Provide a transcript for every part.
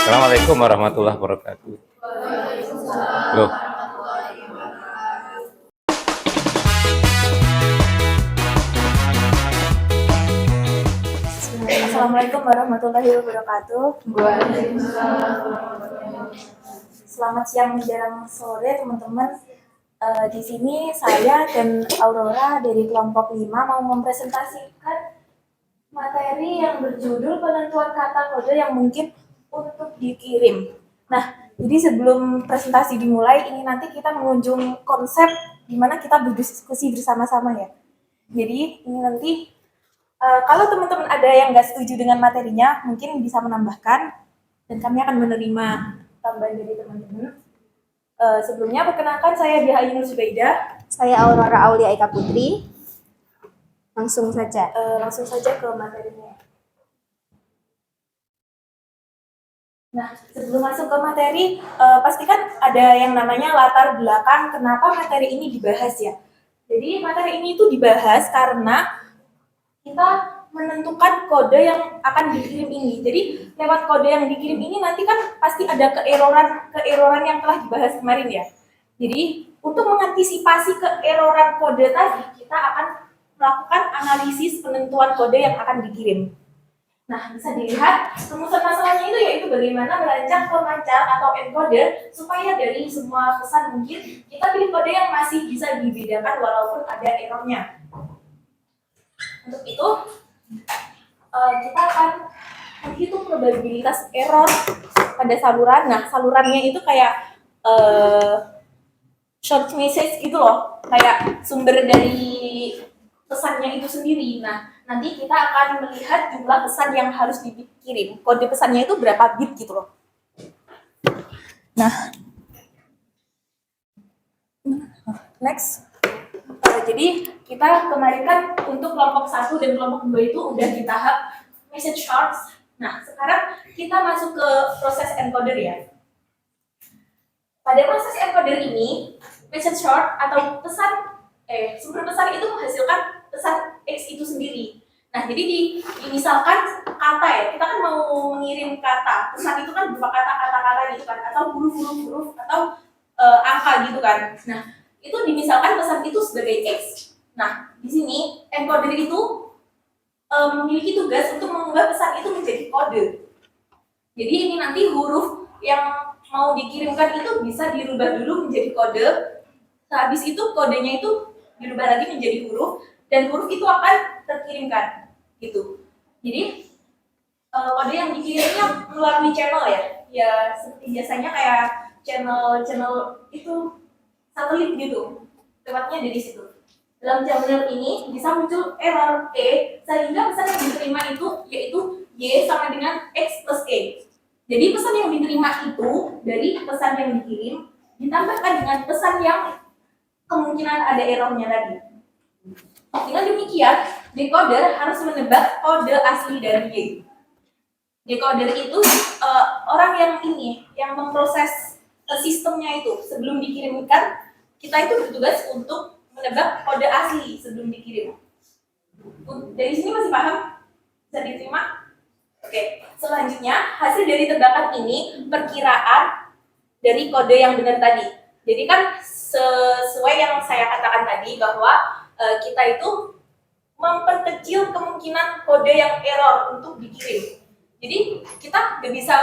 Assalamualaikum warahmatullahi wabarakatuh. Loh, Assalamualaikum warahmatullahi wabarakatuh. Selamat siang menjelang sore teman-teman. Di sini saya dan Aurora dari kelompok 5 mau mempresentasikan materi yang berjudul penentuan kata kode yang mungkin untuk dikirim. Nah, jadi sebelum presentasi dimulai, ini nanti kita mengunjung konsep di mana kita berdiskusi bersama-sama ya. Jadi ini nanti kalau teman-teman ada yang nggak setuju dengan materinya, mungkin bisa menambahkan dan kami akan menerima tambahan dari teman-teman. Sebelumnya perkenalkan saya Diah Ainur Subaidah. Saya Aurora Aulia Eka Putri. Langsung saja. Langsung saja ke materinya. Nah, sebelum masuk ke materi, pastikan ada yang namanya latar belakang kenapa materi ini dibahas ya. Jadi materi ini itu dibahas karena kita menentukan kode yang akan dikirim ini. Jadi lewat kode yang dikirim ini nanti kan pasti ada keeroran yang telah dibahas kemarin ya. Jadi untuk mengantisipasi keeroran kode tadi, kita akan melakukan analisis penentuan kode yang akan dikirim. Nah, bisa dilihat rumusan masalahnya itu yaitu bagaimana merancang pemancar atau encoder supaya dari semua pesan mungkin kita pilih kode yang masih bisa dibedakan walaupun ada errornya. Untuk itu, kita akan menghitung probabilitas error pada saluran. Nah, salurannya itu kayak short message gitu loh, kayak sumber dari pesannya itu sendiri. Nah, nanti kita akan melihat jumlah pesan yang harus dikirim. Kode pesannya itu berapa bit gitu loh. Nah, next. Jadi kita kemarin kan untuk kelompok 1 dan kelompok 2 itu udah di tahap message shorts. Nah, sekarang kita masuk ke proses encoder ya. Pada proses encoder ini, message short atau sumber pesan itu menghasilkan pesan X itu sendiri. Nah, jadi misalkan kata ya, kita kan mau mengirim kata. Pesan itu kan berupa kata-kata gitu kan, atau huruf-huruf atau angka gitu kan. Nah, itu dimisalkan pesan itu sebagai X. Nah, di sini encoder itu memiliki tugas untuk mengubah pesan itu menjadi kode. Jadi ini nanti huruf yang mau dikirimkan itu bisa dirubah dulu menjadi kode. Habis itu kodenya itu dirubah lagi menjadi huruf dan huruf itu akan terkirimkan gitu. Jadi kode yang dikirimnya melalui channel ya. Ya seperti biasanya kayak channel itu satelit gitu, lewatnya dari situ. Dalam channel ini bisa muncul error E sehingga pesan yang diterima itu yaitu Y sama dengan X plus E. Jadi pesan yang diterima itu dari pesan yang dikirim ditambahkan dengan pesan yang kemungkinan ada errornya tadi. Dengan demikian, decoder harus menebak kode asli dari Y. Decoder itu orang yang memproses sistemnya itu sebelum dikirimkan. Kita itu bertugas untuk menebak kode asli sebelum dikirim. Dari sini masih paham? Bisa diterima? Oke. Selanjutnya, hasil dari tebakan ini perkiraan dari kode yang benar tadi. Jadi kan sesuai yang saya katakan tadi bahwa kita itu memperkecil kemungkinan kode yang error untuk dikirim. Jadi kita nggak bisa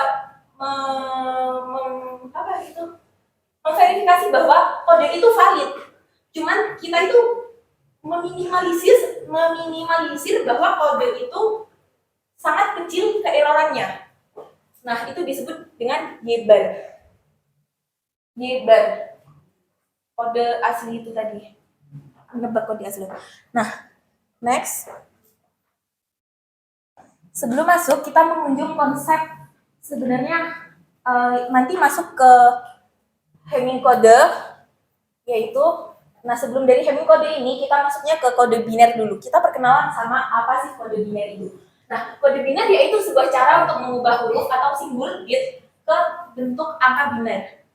memverifikasi bahwa kode itu valid. Cuman kita itu meminimalisir bahwa kode itu sangat kecil keerorannya. Nah, itu disebut dengan Y-bar. Y-bar. Kode asli itu tadi. Menebak kode asli. Nah, next. Sebelum masuk, kita mengunjung konsep sebenarnya nanti masuk ke Hamming kode, yaitu sebelum dari Hamming kode ini kita masuknya ke kode biner dulu. Kita perkenalan sama apa sih kode biner itu. Nah, kode biner yaitu sebuah cara untuk mengubah huruf atau simbol bit ke bentuk angka biner.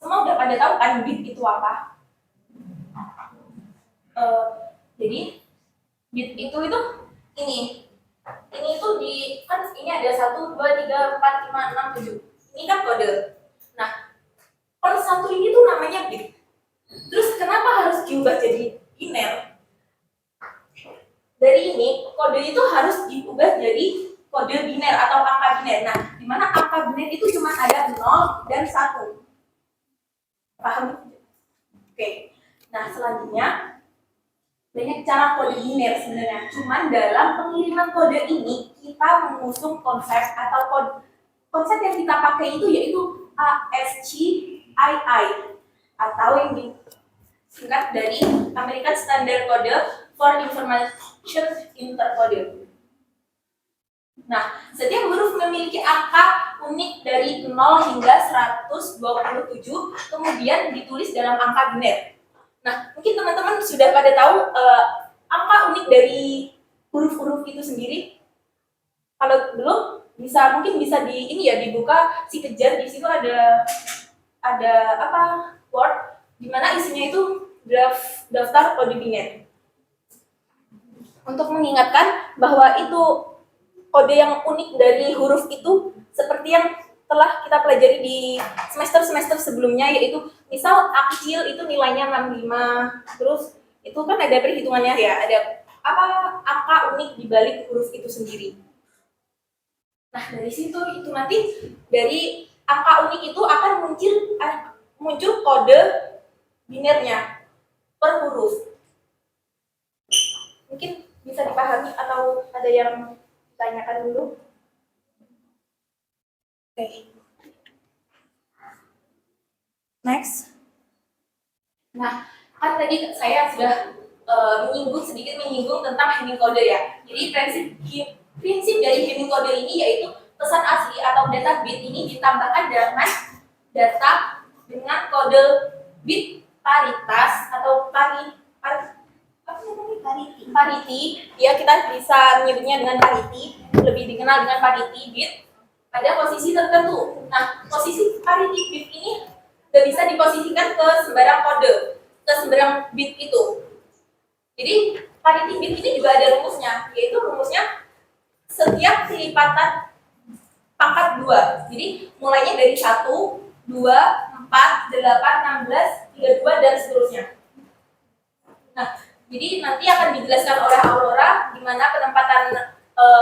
Semua udah pada tahu kan bit itu apa? Jadi bit itu ini itu kan ini ada 1, 2, 3, 4, 5, 6, 7. Ini Ini kan kode. Nah, per satu ini tuh namanya bit. Terus kenapa harus diubah jadi biner? Dari ini, kode itu harus diubah jadi kode biner atau angka biner. Nah, di mana angka biner itu cuma ada 0 dan 1. Paham? Oke. Nah, selanjutnya banyak cara kode biner sebenarnya. Cuman dalam pengiriman kode ini kita mengusung konsep atau konsep yang kita pakai itu yaitu ASCII atau yang disingkat dari American Standard Code for Information Intercode. Nah, setiap huruf memiliki angka unik dari 0 hingga 127, kemudian ditulis dalam angka biner. Nah, mungkin teman-teman sudah pada tahu angka unik dari huruf-huruf itu sendiri. Kalau belum, mungkin bisa dibuka si kejar. Di situ ada Word di mana isinya itu daftar kode biner. Untuk mengingatkan bahwa itu kode yang unik dari huruf itu seperti yang telah kita pelajari di semester-semester sebelumnya, yaitu misal A kecil itu nilainya 65, terus itu kan ada perhitungannya ya, ada angka unik di balik huruf itu sendiri. Nah, dari situ itu nanti dari angka unik itu akan muncul kode binernya per huruf. Mungkin bisa dipahami atau ada yang ditanyakan dulu? Oke. Next. Nah, kan tadi saya sudah sedikit menyinggung tentang hemming code ya. Jadi prinsip dari hemming code ini yaitu pesan asli atau data bit ini ditambahkan dengan data dengan kode bit paritas atau parity. Ya, kita bisa menyebutnya dengan parity, lebih dikenal dengan parity bit pada posisi tertentu. Nah, posisi parity bit ini tidak bisa diposisikan ke sembarang kode, ke sembarang bit itu. Jadi parity bit ini juga ada rumusnya, yaitu rumusnya setiap kelipatan pangkat 2. Jadi mulainya dari 1, 2, 4, 8, 16, 32 dan seterusnya. Nah, jadi nanti akan dijelaskan oleh Aurora di mana penempatan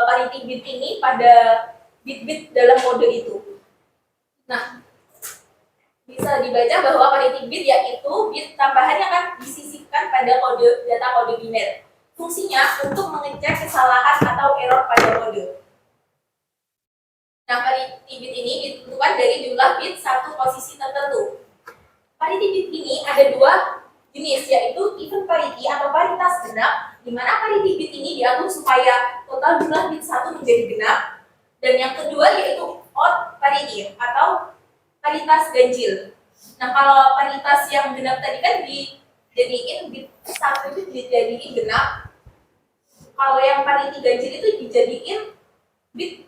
parity bit ini pada bit-bit dalam kode itu. Nah, bisa dibaca bahwa parity bit yaitu bit tambahan yang akan disisipkan pada data kode biner. Fungsinya untuk mengecek kesalahan atau error pada kode. Nah, parity bit ini ditentukan dari jumlah bit satu posisi tertentu. Parity bit ini ada 2 jenis, yaitu even parity atau paritas genap, di mana parity bit ini diatur supaya total jumlah bit 1 menjadi genap. Dan yang kedua yaitu odd parity atau paritas ganjil. Nah, kalau paritas yang genap tadi kan dijadiin bit 1 itu dijadiin genap. Kalau yang parity ganjil itu dijadiin bit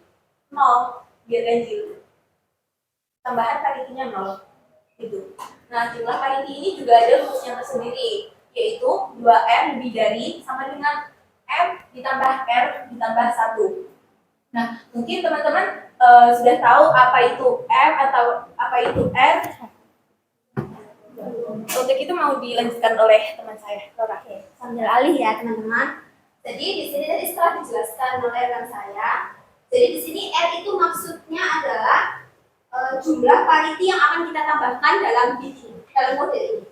0 biar ganjil. Tambahan parity-nya 0 itu. Nah, jumlah parity ini juga ada rumusnya tersendiri, yaitu 2M lebih dari sama dengan M ditambah R ditambah 1. Nah, mungkin teman-teman sudah tahu apa itu M atau apa itu R. Untuk itu mau dilanjutkan oleh teman saya, Laura. Oke, sambil alih ya teman-teman. Jadi di sini tadi setelah dijelaskan oleh rekan saya, jadi di sini R itu maksudnya adalah jumlah parity yang akan kita tambahkan dalam bit ini, dalam kode ini.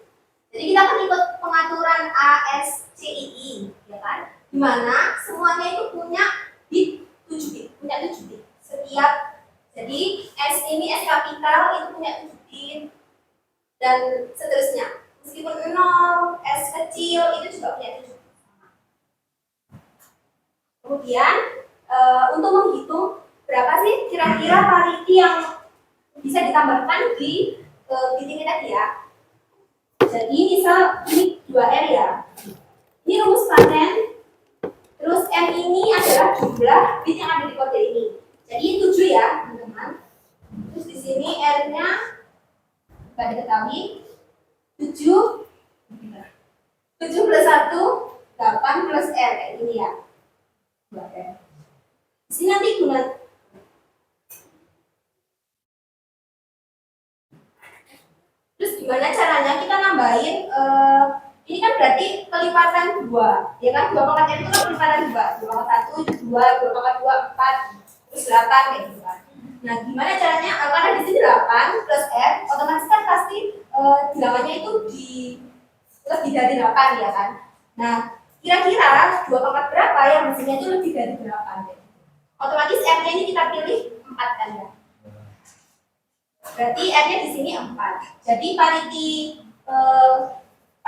Jadi kita akan ikut pengaturan ASCII, ya kan? Di mana semuanya itu punya bit 7 bit, punya 7 bit. Setiap, jadi S ini S kapital itu punya 7 bit dan seterusnya. Meskipun 0, S kecil itu juga punya 7 bit. Kemudian untuk menghitung berapa sih kira-kira parity yang bisa ditambahkan di bit ini tadi ya. Jadi misal ini 2R ya. Ini rumus paten. Terus M ini adalah jumlah bit yang ada di kode ini. Jadi 7 ya, teman-teman. Terus di sini R-nya enggak diketahui. 7 plus 1 8 plus R ini ya. 2R. Di sini nanti gimana caranya kita nambahin ini kan berarti kelipatan 2, ya kan? 2 pangkat n itu kan kelipatan 2, 2 pangkat 1, 2, 2 pangkat 2, 4, terus 8 kayak gitu kan. Nah, gimana caranya? Karena di sini 8 plus n, otomatis kan pasti bilangannya itu lebih dari 8 ya kan? Nah, kira-kira 2 pangkat berapa yang hasilnya itu lebih dari 8 ya? Otomatis n-nya ini kita pilih 4 kan ya? Berarti n-nya di sini 4. Jadi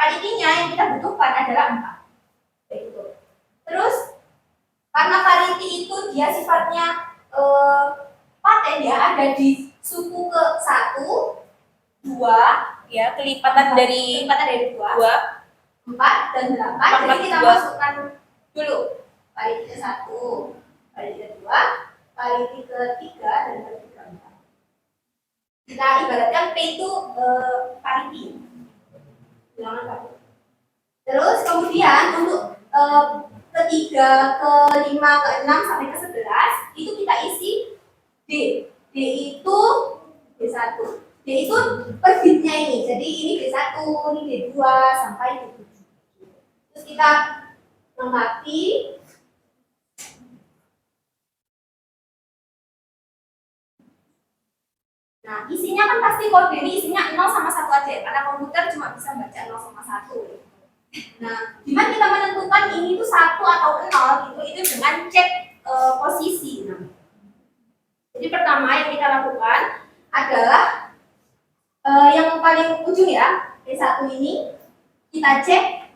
paritinya yang kita butuhkan adalah 4. Begitu. Terus karena pariti itu dia sifatnya paten ya, ada di suku ke 1, 2, Ya, kelipatan dari 2, 4 dan 8. Jadi kita masukkan dulu pariti ke 1, pariti ke 2, pariti ke 3 dan pariti ke 4. Kita ibaratkan P itu pariti. Bilangan pariti. Terus kemudian untuk ketiga, ke-5, ke-6 sampai ke-11 itu kita isi D. D itu D1. D itu per bitnya ini. Jadi ini D1, ini D2 sampai D7. Terus kita lengkapi. Nah, isinya kan pasti kode ini isinya 0 sama 1 aja ya, karena komputer cuma bisa baca 0 sama 1. Nah, gimana kita menentukan ini itu 1 atau 0 itu dengan cek posisi. Nah, jadi pertama yang kita lakukan adalah yang paling ujung ya, P1 ini kita cek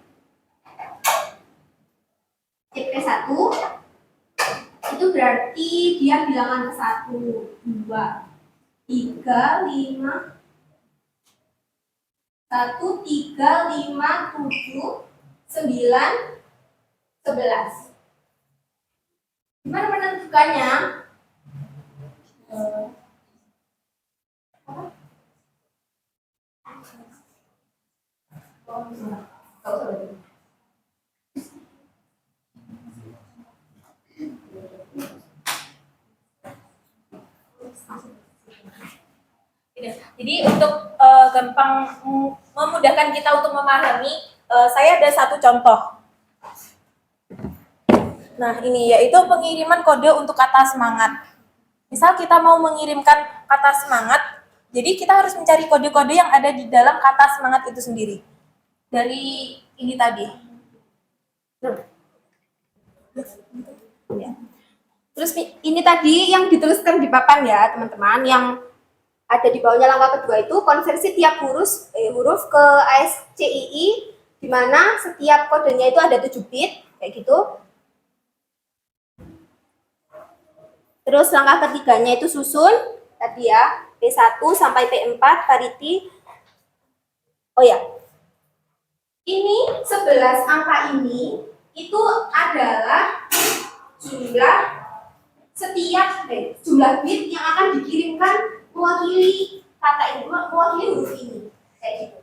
P1 itu berarti dia bilangan ke 1, 2, 3, 5, 1, 3, 5, 7, 9, 11. Gimana menentukannya? Jadi untuk gampang memudahkan kita untuk memahami, saya ada satu contoh. Nah, ini yaitu pengiriman kode untuk kata semangat. Misal kita mau mengirimkan kata semangat, jadi kita harus mencari kode-kode yang ada di dalam kata semangat itu sendiri. Dari ini tadi. Terus ini tadi yang dituliskan di papan ya, teman-teman, yang ada di bawahnya langkah kedua itu konversi tiap huruf ke ASCII, di mana setiap kodenya itu ada 7 bit kayak gitu. Terus langkah ketiganya itu susun tadi ya, P1 sampai P4 pariti. Oh ya, ini 11 angka ini itu adalah jumlah bit yang akan dikirimkan mewakili kata ini, mewakili huruf ini kayak gitu.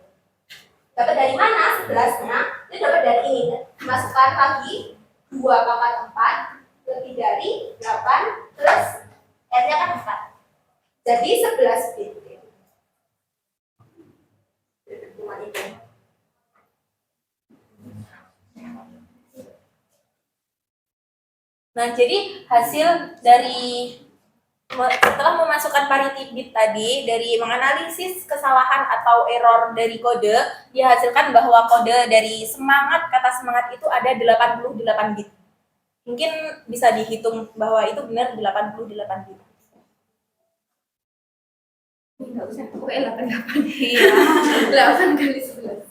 Dapat dari mana 11-nya? Itu dapat dari ini, dimasukkan lagi 2 pangkat 4 lebih dari 8 terus R-nya kan 4. Jadi 11 bit. Cuma itu. Nah, jadi hasil dari setelah memasukkan parity bit tadi, dari menganalisis kesalahan atau error dari kode, dihasilkan bahwa kode dari semangat, kata semangat itu ada 88 bit. Mungkin bisa dihitung bahwa itu benar 88 bit. Enggak usah, pokoknya 88. Iya. 8 kali 11.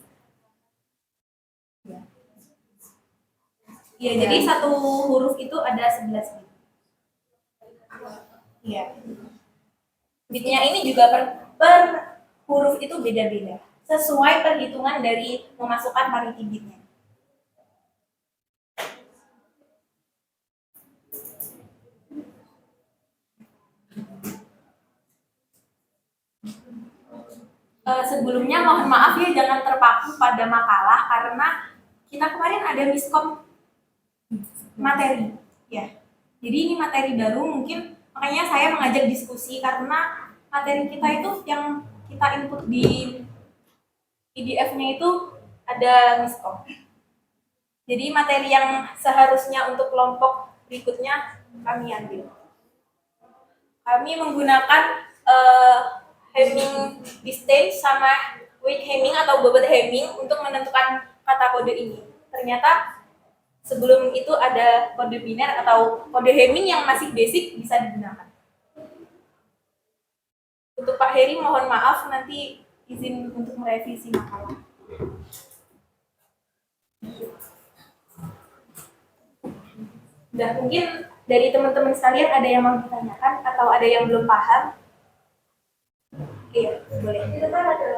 Iya, jadi satu huruf itu ada 11 bit. Iya. Bitnya ini juga per huruf itu beda-beda, sesuai perhitungan dari memasukkan parity bitnya. Sebelumnya mohon maaf ya, jangan terpaku pada makalah karena kita kemarin ada miskom materi ya. Jadi ini materi baru, mungkin makanya saya mengajak diskusi karena materi kita itu yang kita input di PDF-nya itu ada miskom. Jadi materi yang seharusnya untuk kelompok berikutnya kami ambil. Kami menggunakan Hamming distance sama weight Hamming atau bobot Hamming untuk menentukan kata kode ini. Ternyata sebelum itu ada kode biner atau kode Hamming yang masih basic bisa digunakan. Untuk Pak Heri mohon maaf, nanti izin untuk merevisi makalah. Udah, mungkin dari teman-teman sekalian ada yang mau ditanyakan atau ada yang belum paham? Iya, boleh. Kita kan ada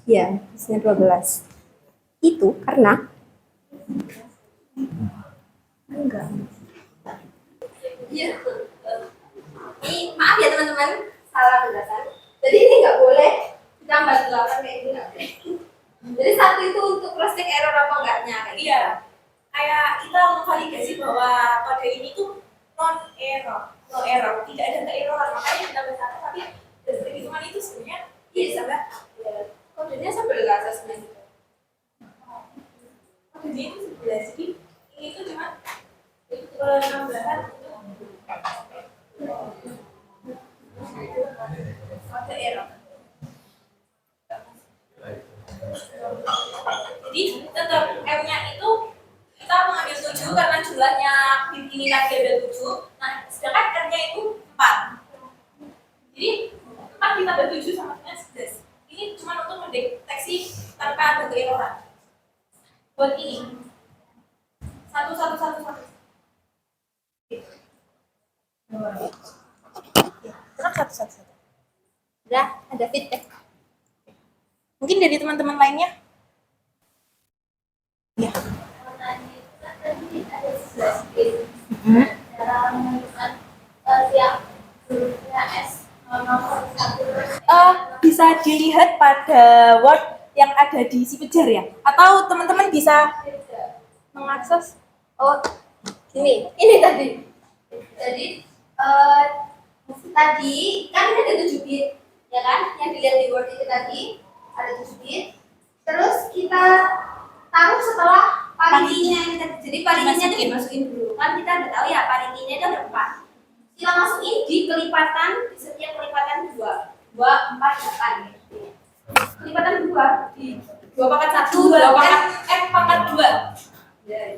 Iya, isinya 12. Itu karena enggak. Iya. Ini maaf ya teman-teman, salah penjelasan. Jadi ini nggak boleh ditambah 8 kayak ini nggak boleh. Jadi satu itu untuk cross check error apa enggaknya kayak gitu. Iya, kayak kita memvalidasi bahwa kode ini tuh no error, tidak ada keerroran, makanya kita bersama. Tapi dari perhitungan itu sebenarnya Iya sampai kodenya 11 sebenarnya. kode itu 11, jadi ini tuh cuma penambahan kode error. Jadi tetap M-nya itu kita mengambil 7 karena jumlahnya bit ini tadi ada 7. Nah, sedangkan R-nya itu 4. Jadi 4 ditambah 7 sama dengan 11. Ini cuma untuk mendeteksi tanpa ada keerroran. Buat ini 1111. Tetap 111. Udah ada feedback. Mungkin dari teman-teman lainnya? Ya. Bisa dilihat pada Word yang ada di si Pejar ya? Atau teman-teman bisa mengakses? Oh, ini tadi. Jadi tadi kan ini ada 7 bit, ya kan? Yang dilihat di Word itu tadi ada 7 bit. Terus kita taruh setelah paritinya ini tadi. Jadi paritinya itu dimasukin dulu. Kan kita udah tahu ya paritinya itu ada 4. Kita masukin di kelipatan, di setiap kelipatan 2, 4, 8 gitu. Kelipatan 2 di 2 pangkat 1, 2 pangkat 2. Ya.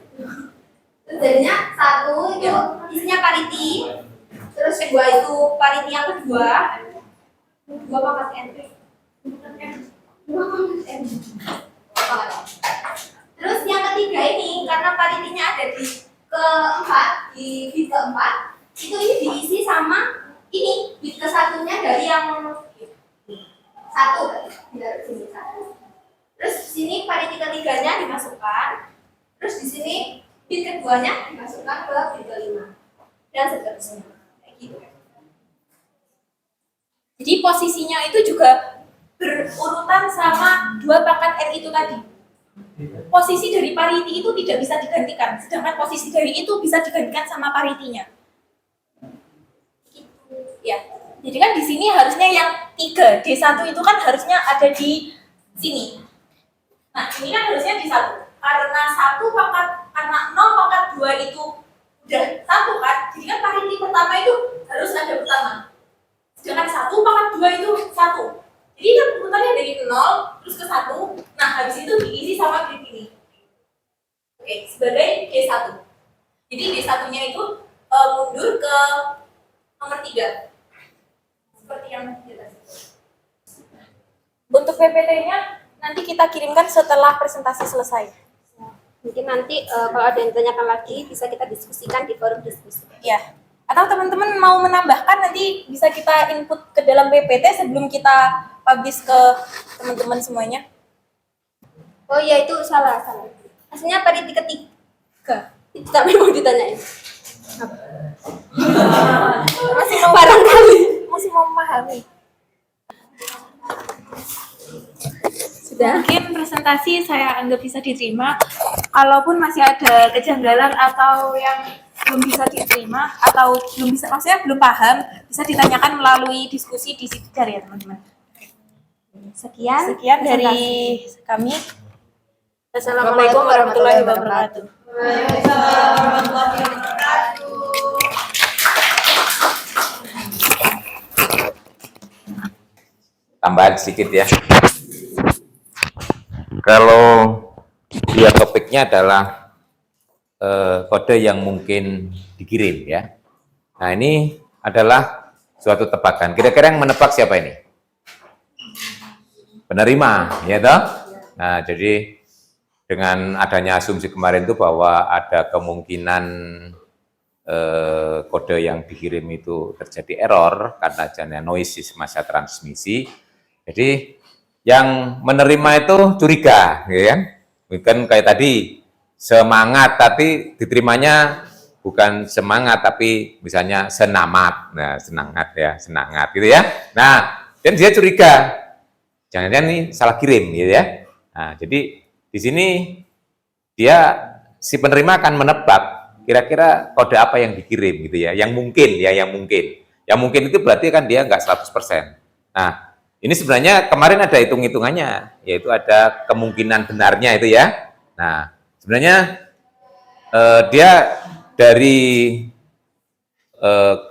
Terus jadinya 1 itu isinya pariti. Terus 2 itu pariti yang kedua. 2 pangkat N. 2 pangkat N. Terus yang ketiga ini karena paritinya ada di keempat, di bit keempat, itu ini diisi sama ini bit kesatunya dari yang 1 dari sini 1. Terus di sini pariti ketiganya dimasukkan. Terus di sini bit keduanya dimasukkan ke bit kelima dan seterusnya kayak gitu. Jadi posisinya itu juga berurutan sama 2 pangkat R itu tadi. Posisi dari pariti itu tidak bisa digantikan, sedangkan posisi dari itu bisa digantikan sama paritinya. Ya, jadi kan di sini harusnya yang 3 D1 itu kan harusnya ada di sini. Nah, ini kan harusnya di 1. Karena 0 pangkat 2 itu udah 1 kan, jadi kan pariti pertama itu harus ada pertama. Sedangkan 1 pangkat 2 itu 1. Jadi kan urutannya dari 0 terus ke 1. Nah, habis itu diisi sama bit ini. Oke, sebagai D1. Jadi D1-nya itu mundur ke nomor 3. Seperti yang di atas. Untuk PPT-nya nanti kita kirimkan setelah presentasi selesai. Mungkin nanti kalau ada yang ditanyakan lagi bisa kita diskusikan di forum diskusi. Ya. Atau teman-teman mau menambahkan nanti bisa kita input ke dalam PPT sebelum kita publish ke teman-teman semuanya. Oh iya itu salah. Maksudnya pariti ketiga. Itu tak memang ditanyain. Masih mau Barangkali. masih mau memahami. Sudah. Mungkin presentasi saya anggap bisa diterima. Kalaupun masih ada kejanggalan atau yang belum bisa diterima atau belum bisa, maksudnya belum paham, bisa ditanyakan melalui diskusi di situ ya teman-teman. Sekian dari kami. Assalamualaikum warahmatullahi wabarakatuh. Tambahan sedikit ya. Kalau dia topiknya adalah kode yang mungkin dikirim ya. Nah ini adalah suatu tebakan. Kira-kira yang menebak siapa ini? Penerima, ya toh? Nah jadi dengan adanya asumsi kemarin itu bahwa ada kemungkinan kode yang dikirim itu terjadi error karena adanya noise masa transmisi. Jadi yang menerima itu curiga, ya kan? Bukan kayak tadi semangat, tapi diterimanya bukan semangat, tapi misalnya senamat. Nah, senangat ya, senangat gitu ya. Nah, dan dia curiga, jangan-jangan ini salah kirim, gitu ya. Nah, jadi di sini dia si penerima akan menebak kira-kira kode apa yang dikirim, gitu ya. Yang mungkin ya, yang mungkin. Yang mungkin itu berarti kan dia nggak 100%. Nah, ini sebenarnya kemarin ada hitung-hitungannya, yaitu ada kemungkinan benarnya itu ya. Nah, sebenarnya dia dari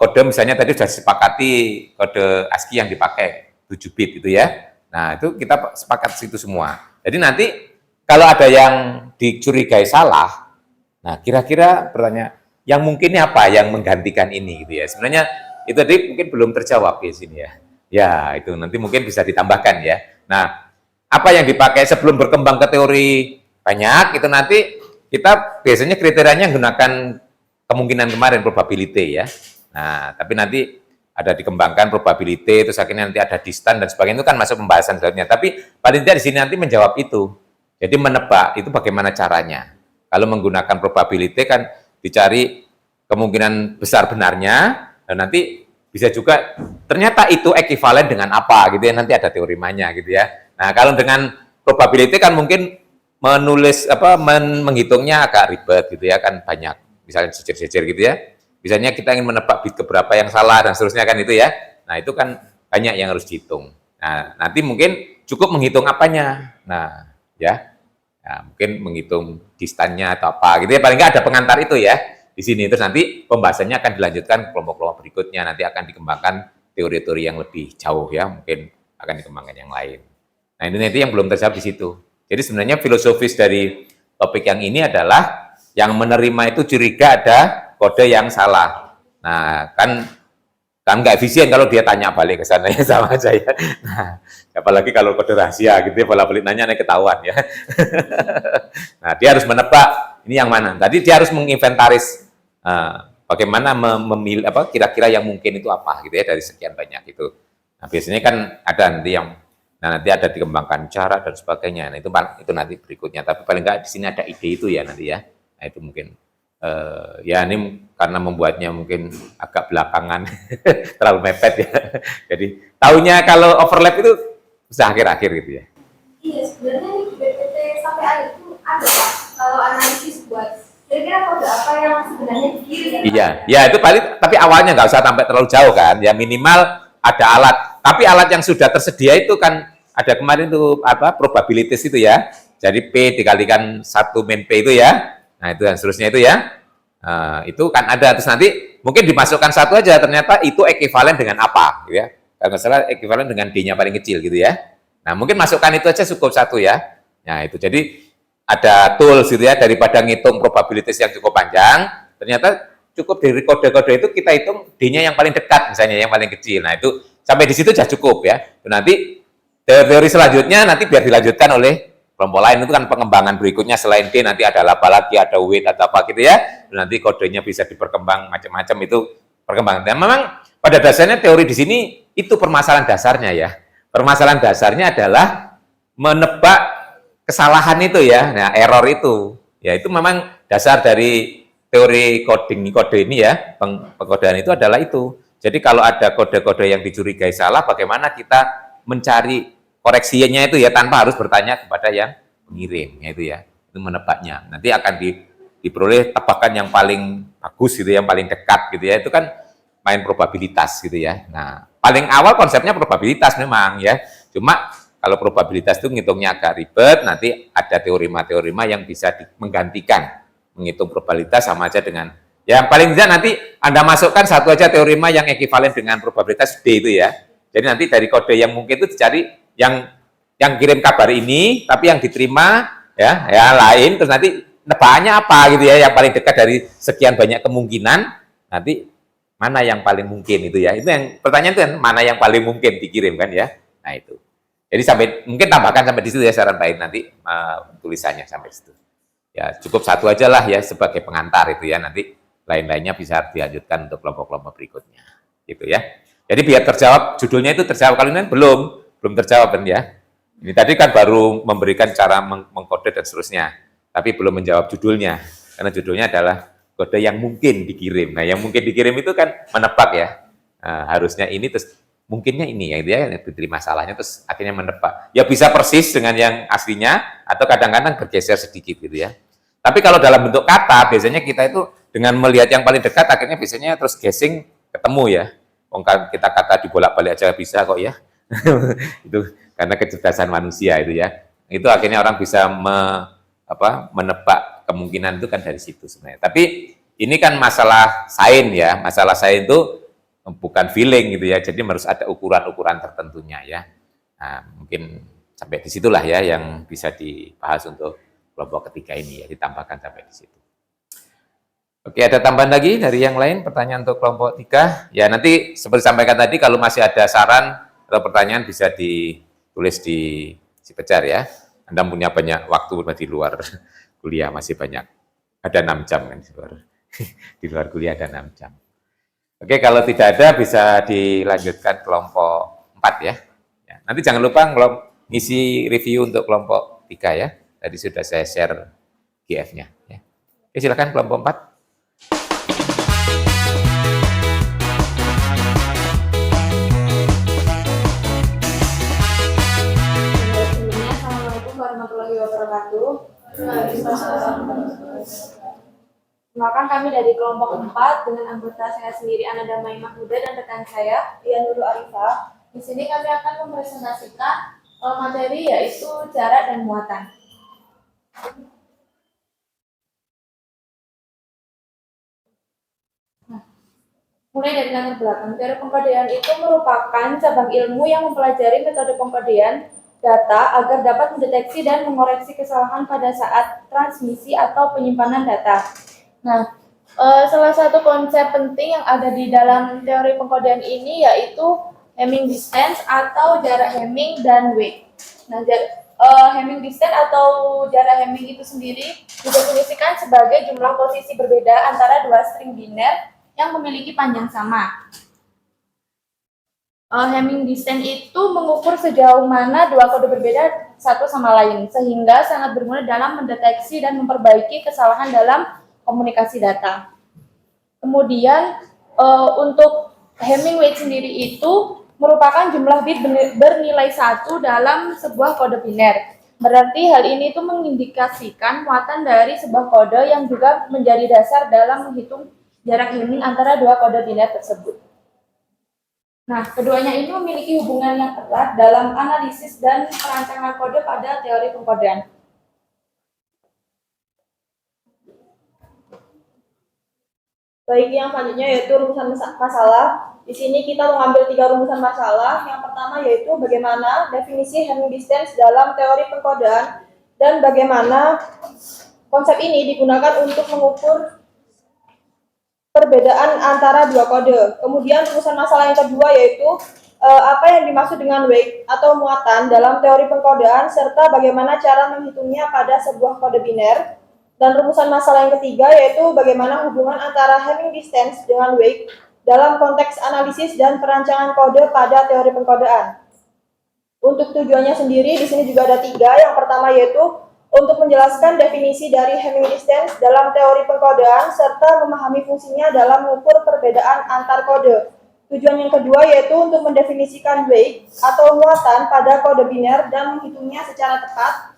kode misalnya tadi sudah sepakati kode ASCII yang dipakai 7 bit itu ya. Nah, itu kita sepakat situ semua. Jadi nanti kalau ada yang dicurigai salah, nah kira-kira pertanyaan yang mungkinnya apa yang menggantikan ini gitu ya. Sebenarnya itu tadi mungkin belum terjawab di sini ya. Ya, itu nanti mungkin bisa ditambahkan ya. Nah, apa yang dipakai sebelum berkembang ke teori banyak, itu nanti kita biasanya kriterianya menggunakan kemungkinan kemarin, probability ya. Nah, tapi nanti ada dikembangkan probability, terus akhirnya nanti ada distance dan sebagainya, itu kan masuk pembahasan selanjutnya. Tapi paling tidak di sini nanti menjawab itu. Jadi menebak itu bagaimana caranya. Kalau menggunakan probability kan dicari kemungkinan besar benarnya, dan nanti bisa juga ternyata itu ekivalen dengan apa gitu ya, nanti ada teori mainnya gitu ya. Nah, kalau dengan probability kan mungkin menulis menghitungnya agak ribet gitu ya, kan banyak misalnya jejer-jejer gitu ya. Misalnya kita ingin menebak bit keberapa yang salah dan seterusnya kan itu ya. Nah, itu kan banyak yang harus dihitung. Nah, nanti mungkin cukup menghitung apanya. Nah, ya. Nah, mungkin menghitung distannya atau apa gitu ya, paling nggak ada pengantar itu ya di sini. Terus nanti pembahasannya akan dilanjutkan kelompok-kelompok berikutnya, nanti akan dikembangkan teori-teori yang lebih jauh ya, mungkin akan dikembangkan yang lain. Nah, ini nanti yang belum terjawab di situ. Jadi sebenarnya filosofis dari topik yang ini adalah yang menerima itu curiga ada kode yang salah. Nah, kan nggak efisien kalau dia tanya balik ke sana ya, sama aja ya. Nah, apalagi kalau kode rahasia gitu ya, bola balik nanya ketahuan ya. Nah, dia harus menebak ini yang mana. Tadi dia harus menginventaris bagaimana memilih kira-kira yang mungkin itu apa gitu ya dari sekian banyak itu. Nah, biasanya kan ada nanti ada dikembangkan cara dan sebagainya. Nah, itu nanti berikutnya. Tapi paling nggak di sini ada ide itu ya nanti ya. Nah, itu mungkin ya ini karena membuatnya mungkin agak belakangan terlalu mepet ya. Jadi tahunya kalau overlap itu bisa akhir-akhir gitu ya. Iya, sebenarnya ini di BPT sampai ada itu ada Pak, kalau analisis buat kira-kira kode apa yang sebenarnya dikirim. Iya, ya itu paling, tapi awalnya nggak usah sampai terlalu jauh kan, ya minimal ada alat. Tapi alat yang sudah tersedia itu kan ada kemarin tuh probabilities itu ya. Jadi P dikalikan 1 min P itu ya. Nah, itu dan seterusnya itu ya. Itu kan ada, terus nanti mungkin dimasukkan satu aja, ternyata itu ekivalen dengan apa gitu ya. Kalau salah ekivalen dengan D-nya paling kecil gitu ya. Nah, mungkin masukkan itu aja cukup satu ya. Nah, itu jadi ada tools gitu ya, daripada ngitung probabilities yang cukup panjang, ternyata cukup dari kode-kode itu kita hitung D-nya yang paling dekat misalnya, yang paling kecil. Nah, itu sampai di situ sudah cukup ya. Nanti teori selanjutnya nanti biar dilanjutkan oleh kelompok lain, itu kan pengembangan berikutnya selain D nanti ada apa lagi, ada weight atau apa gitu ya. Nanti kodenya bisa diperkembang macam-macam, itu perkembangan. Dan memang pada dasarnya teori di sini itu permasalahan dasarnya ya. Permasalahan dasarnya adalah menebak kesalahan itu ya. Nah, error itu. Ya itu memang dasar dari teori coding kode ini ya. Pengkodean itu adalah itu. Jadi kalau ada kode-kode yang dicurigai salah, bagaimana kita mencari koreksinya itu ya tanpa harus bertanya kepada yang pengirim, ya itu ya, itu menebaknya. Nanti akan diperoleh tebakan yang paling bagus gitu, yang paling dekat gitu ya. Itu kan main probabilitas gitu ya. Nah, paling awal konsepnya probabilitas memang ya. Cuma kalau probabilitas itu ngitungnya agak ribet, nanti ada teorema-teorema yang bisa menggantikan menghitung probabilitas sama aja dengan yang paling tidak nanti Anda masukkan satu aja teorema yang ekivalen dengan probabilitas D itu ya. Jadi nanti dari kode yang mungkin itu dicari yang kirim kabar ini, tapi yang diterima ya lain, terus nanti nebakannya apa gitu ya, yang paling dekat dari sekian banyak kemungkinan, nanti mana yang paling mungkin itu ya. Itu yang pertanyaan itu kan, mana yang paling mungkin dikirim kan ya. Nah itu. Jadi sampai mungkin tambahkan sampai di situ ya saran baik nanti tulisannya sampai situ. Ya cukup satu aja lah ya sebagai pengantar itu ya, nanti lain-lainnya bisa dilanjutkan untuk kelompok-kelompok berikutnya. Gitu ya. Jadi biar terjawab, judulnya itu terjawab, kalau ini belum terjawab kan ya. Ini tadi kan baru memberikan cara mengkode dan seterusnya, tapi belum menjawab judulnya, karena judulnya adalah kode yang mungkin dikirim. Nah, yang mungkin dikirim itu kan menebak ya. Nah, harusnya ini terus mungkinnya ini ya, dia diterima masalahnya terus akhirnya menebak. Ya bisa persis dengan yang aslinya atau kadang-kadang bergeser sedikit gitu ya. Tapi kalau dalam bentuk kata biasanya kita itu dengan melihat yang paling dekat akhirnya biasanya terus guessing ketemu ya. Kita kata dibolak-balik aja bisa kok ya. Itu karena kecerdasan manusia itu ya. Itu akhirnya orang bisa menebak kemungkinan itu kan dari situ sebenarnya. Tapi ini kan masalah sains ya. Masalah sains itu bukan feeling gitu ya. Jadi harus ada ukuran-ukuran tertentunya ya. Nah, mungkin sampai di situlah ya yang bisa dibahas untuk kelompok ketiga ini ya, ditambahkan sampai di situ. Oke, ada tambahan lagi dari yang lain, pertanyaan untuk kelompok 3? Ya, nanti seperti sampaikan tadi, kalau masih ada saran atau pertanyaan bisa ditulis di si Pejar ya. Anda punya banyak waktu di luar kuliah, masih banyak. Ada 6 jam kan di luar, di luar kuliah ada 6 jam. Oke, kalau tidak ada bisa dilanjutkan kelompok 4 ya. Ya, nanti jangan lupa ngisi review untuk kelompok 3 ya. Tadi sudah saya share GF-nya. Ya. Oke, silakan kelompok 4. Assalamualaikum warahmatullahi wabarakatuh. Perkenalkan kami dari kelompok 4 dengan anggota saya sendiri Ana Damai Mahmuda dan rekan saya Dian Nurul Arifah. Di sini kami akan mempresentasikan materi yaitu jarak dan muatan. Mulai dari latar belakang, teori pengkodean itu merupakan cabang ilmu yang mempelajari metode pengkodean data agar dapat mendeteksi dan mengoreksi kesalahan pada saat transmisi atau penyimpanan data. Nah, salah satu konsep penting yang ada di dalam teori pengkodean ini yaitu Hamming distance atau jarak Hamming dan weight. Nah, Hamming distance atau jarak Hamming itu sendiri didefinisikan sebagai jumlah posisi berbeda antara dua string biner yang memiliki panjang sama. Hamming distance itu mengukur sejauh mana dua kode berbeda satu sama lain, sehingga sangat berguna dalam mendeteksi dan memperbaiki kesalahan dalam komunikasi data. Kemudian untuk Hamming weight sendiri itu merupakan jumlah bit bernilai 1 dalam sebuah kode biner. Berarti hal ini itu mengindikasikan muatan dari sebuah kode yang juga menjadi dasar dalam menghitung jarak Hamming antara dua kode biner tersebut. Nah, keduanya ini memiliki hubungan yang erat dalam analisis dan perancangan kode pada teori pengkodean. Baik, yang selanjutnya yaitu rumusan masalah. Di sini kita mengambil 3 rumusan masalah. Yang pertama yaitu bagaimana definisi Hamming distance dalam teori pengkodean dan bagaimana konsep ini digunakan untuk mengukur perbedaan antara dua kode. Kemudian rumusan masalah yang kedua yaitu apa yang dimaksud dengan weight atau muatan dalam teori pengkodean serta bagaimana cara menghitungnya pada sebuah kode biner. Dan rumusan masalah yang ketiga yaitu bagaimana hubungan antara Hamming distance dengan weight dalam konteks analisis dan perancangan kode pada teori pengkodean. Untuk tujuannya sendiri di sini juga ada 3. Yang pertama yaitu untuk menjelaskan definisi dari Hamming distance dalam teori pengkodean serta memahami fungsinya dalam mengukur perbedaan antar kode. Tujuan yang kedua yaitu untuk mendefinisikan weight atau muatan pada kode biner dan menghitungnya secara tepat.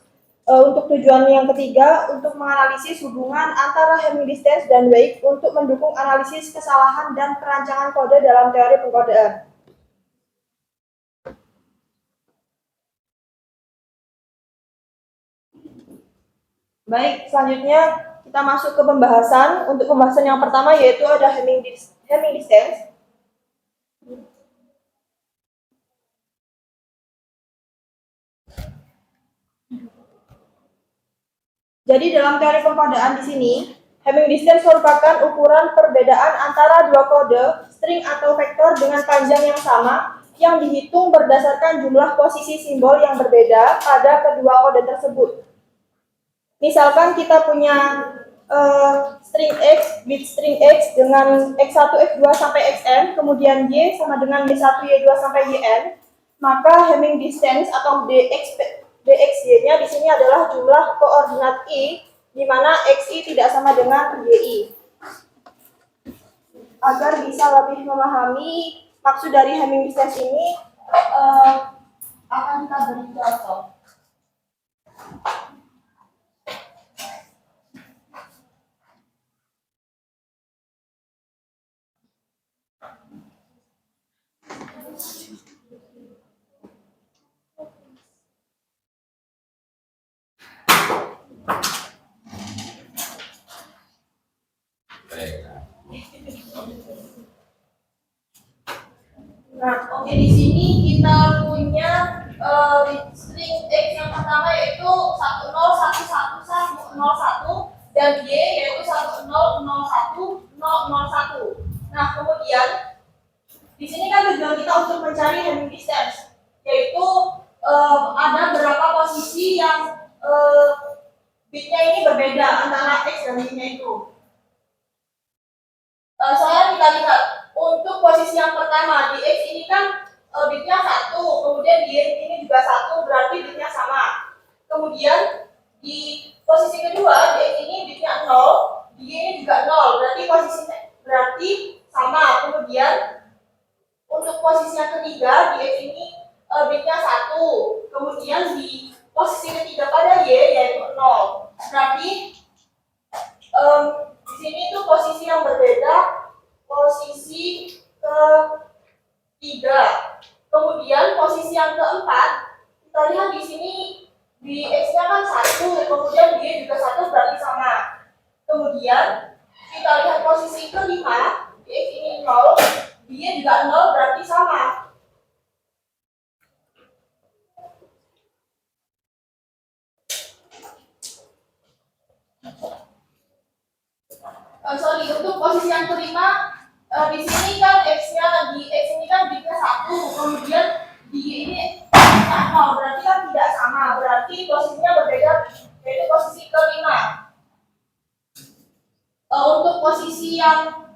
Untuk tujuan yang ketiga, untuk menganalisis hubungan antara Hamming distance dan weight untuk mendukung analisis kesalahan dan perancangan kode dalam teori pengkodean. Baik, selanjutnya kita masuk ke pembahasan. Untuk pembahasan yang pertama yaitu ada Hamming distance. Jadi dalam teori pengkodean di sini, Hamming distance merupakan ukuran perbedaan antara dua kode, string atau vektor dengan panjang yang sama, yang dihitung berdasarkan jumlah posisi simbol yang berbeda pada kedua kode tersebut. Misalkan kita punya string X, bit string X dengan X1, X2 sampai Xn, kemudian Y sama dengan Y1, Y2 sampai Yn, maka Hamming distance atau DXY-nya di sini adalah jumlah koordinat I, di mana XI tidak sama dengan YI. Agar bisa lebih memahami maksud dari Hamming distance ini, akan kita beri contoh. Nah, oke, di sini kita punya string X yang pertama yaitu 10111101 dan Y yaitu 100101. Nah, kemudian di sini kan tujuan kita untuk mencari Hamming distance, yaitu ada berapa posisi yang bitnya ini berbeda antara X dan Y-nya itu. Soalnya kita lihat untuk posisi yang pertama di X ini kan bitnya 1, kemudian di Y ini juga 1, berarti bitnya sama. Kemudian di posisi kedua di X ini bitnya 0, di Y ini juga 0, berarti sama. Kemudian untuk posisi yang ketiga di X ini bitnya 1, kemudian di posisi ketiga pada Y yaitu 0. Berarti di sini itu posisi yang berbeda, posisi ketiga. Kemudian posisi yang keempat, kita lihat di sini di X-nya kan 1, kemudian Y juga 1, berarti sama. Kemudian kita lihat posisi kelima, di X ini 0, di Y juga 0, berarti sama. Untuk posisi yang kelima, di sini kan X-nya, di X ini kan bitnya 1, kemudian di Y ini 0, berarti kan tidak sama, berarti posisinya berbeda, yaitu posisi kelima. Untuk posisi yang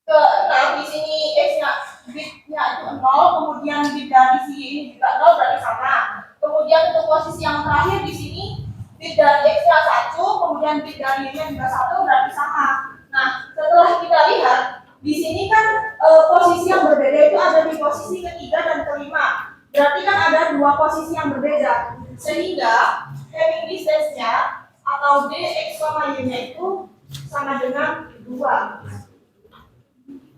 ke-6, di sini X-nya bitnya itu 0, kemudian bit dari si Y ini juga 0, berarti sama. Kemudian untuk posisi yang terakhir di sini bit dari X-nya 1, kemudian bit dari Y-nya juga 1, berarti sama. Nah, setelah kita lihat di sini kan posisi yang berbeda itu ada di posisi ketiga dan kelima. Berarti kan ada dua posisi yang berbeda. Sehingga Hamming distance-nya atau dx, y-nya itu sama dengan 2.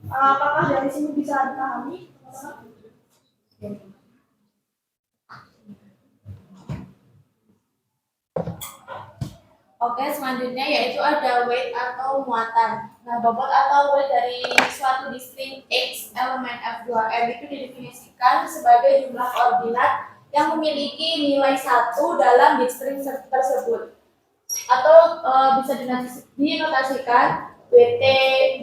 Apakah dari sini bisa dipahami? Oke, selanjutnya yaitu ada weight atau muatan. Nah, bobot atau weight dari suatu string X elemen F2M itu didefinisikan sebagai jumlah koordinat yang memiliki nilai 1 dalam bit string tersebut. Atau bisa dinotasikan WT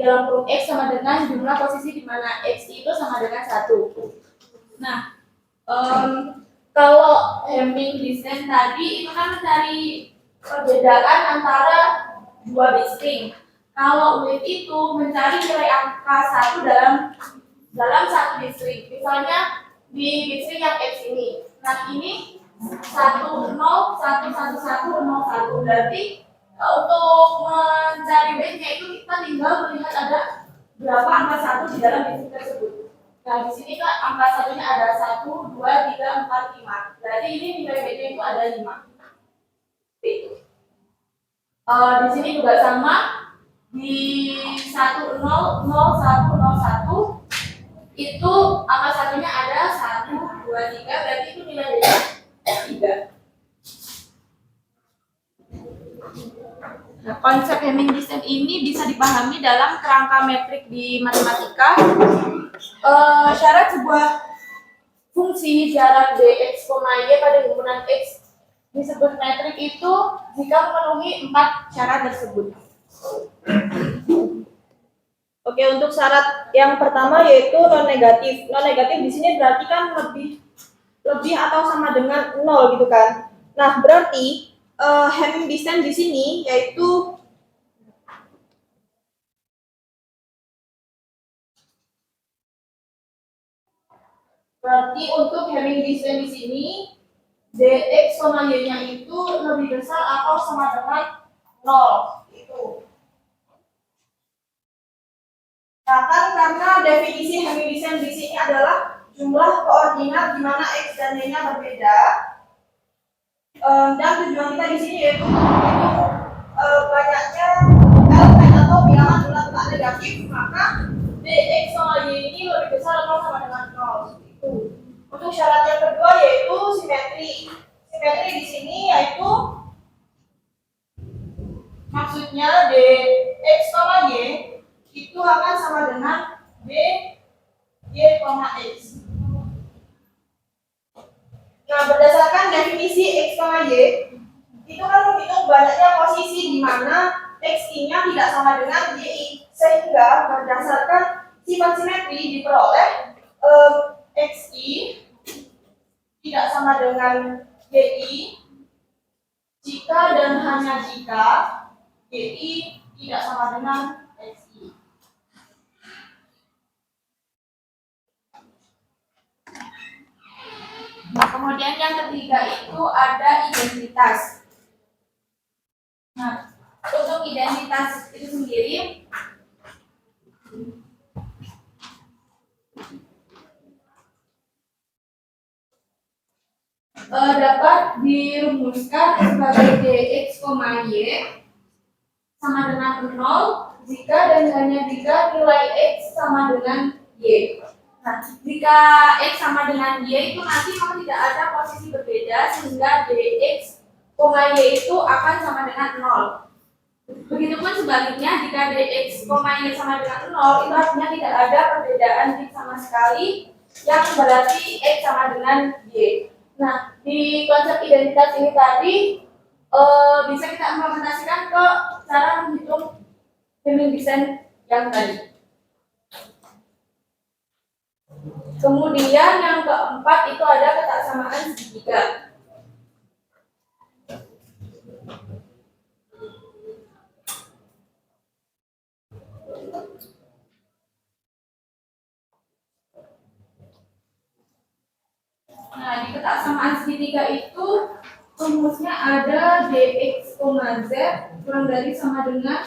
dalam kurung X sama dengan jumlah posisi di mana X itu sama dengan 1. Nah, kalau Hamming distance tadi itu kan mencari perbedaan antara dua bit string. Kalau weight itu mencari nilai angka 1 dalam satu bit string. Misalnya di bit string yang X ini. Nah, ini 10111101. Berarti untuk mencari weightnya itu kita tinggal melihat ada berapa angka 1 di dalam bit string tersebut. Nah, di sini kan angka 1-nya ada 1, 2, 3, 4, 5. Berarti ini nilai weightnya itu ada 5. Di sini juga sama, di 100101 itu angka satunya ada 1, 2, 3, berarti itu nilainya 3. Nah, konsep Hamming distance ini bisa dipahami dalam kerangka metrik di matematika. Syarat sebuah fungsi jarak dx, y pada himpunan x disebut metrik itu jika memenuhi 4 syarat tersebut. Oke, untuk syarat yang pertama yaitu non negatif. Non negatif di sini berarti kan lebih atau sama dengan 0 gitu kan. Nah, berarti Hamming distance di sini yaitu untuk Hamming distance di sini dx, y-nya itu lebih besar atau sama dengan 0 itu. Nah, kan karena definisi Hamming distance di sini adalah jumlah koordinat di mana x dan y-nya berbeda. Dan tujuan kita di sini yaitu banyaknya elemen atau bilangan bulat-bulat negatif, maka dx sama y ini lebih besar atau sama dengan 0. Itu. Untuk syarat yang kedua yaitu simetri. Simetri di sini yaitu maksudnya dx, y itu akan sama dengan dy, x. Nah, berdasarkan definisi x, y, itu kan menghitung banyaknya posisi di mana x-nya tidak sama dengan y, sehingga berdasarkan sifat simetri diperoleh x-i tidak sama dengan y jika dan hanya jika y tidak sama dengan x-i. Nah, kemudian yang ketiga itu ada identitas. Nah, untuk identitas itu sendiri dapat dirumuskan sebagai dx, y sama dengan 0 jika dan hanya jika nilai x sama dengan y. Nah, jika x sama dengan y itu nanti memang tidak ada posisi berbeda sehingga dx, y itu akan sama dengan 0. Begitupun sebaliknya jika dx, y sama dengan 0 itu artinya tidak ada perbedaan x sama sekali yang berarti x sama dengan y. Nah, di konsep identitas ini tadi bisa kita implementasikan ke cara menghitung Hamming distance yang tadi. Kemudian yang keempat itu ada ketaksamaan segitiga. Nah, di ketaksamaan segitiga itu rumusnya ada dx, z kurang dari sama dengan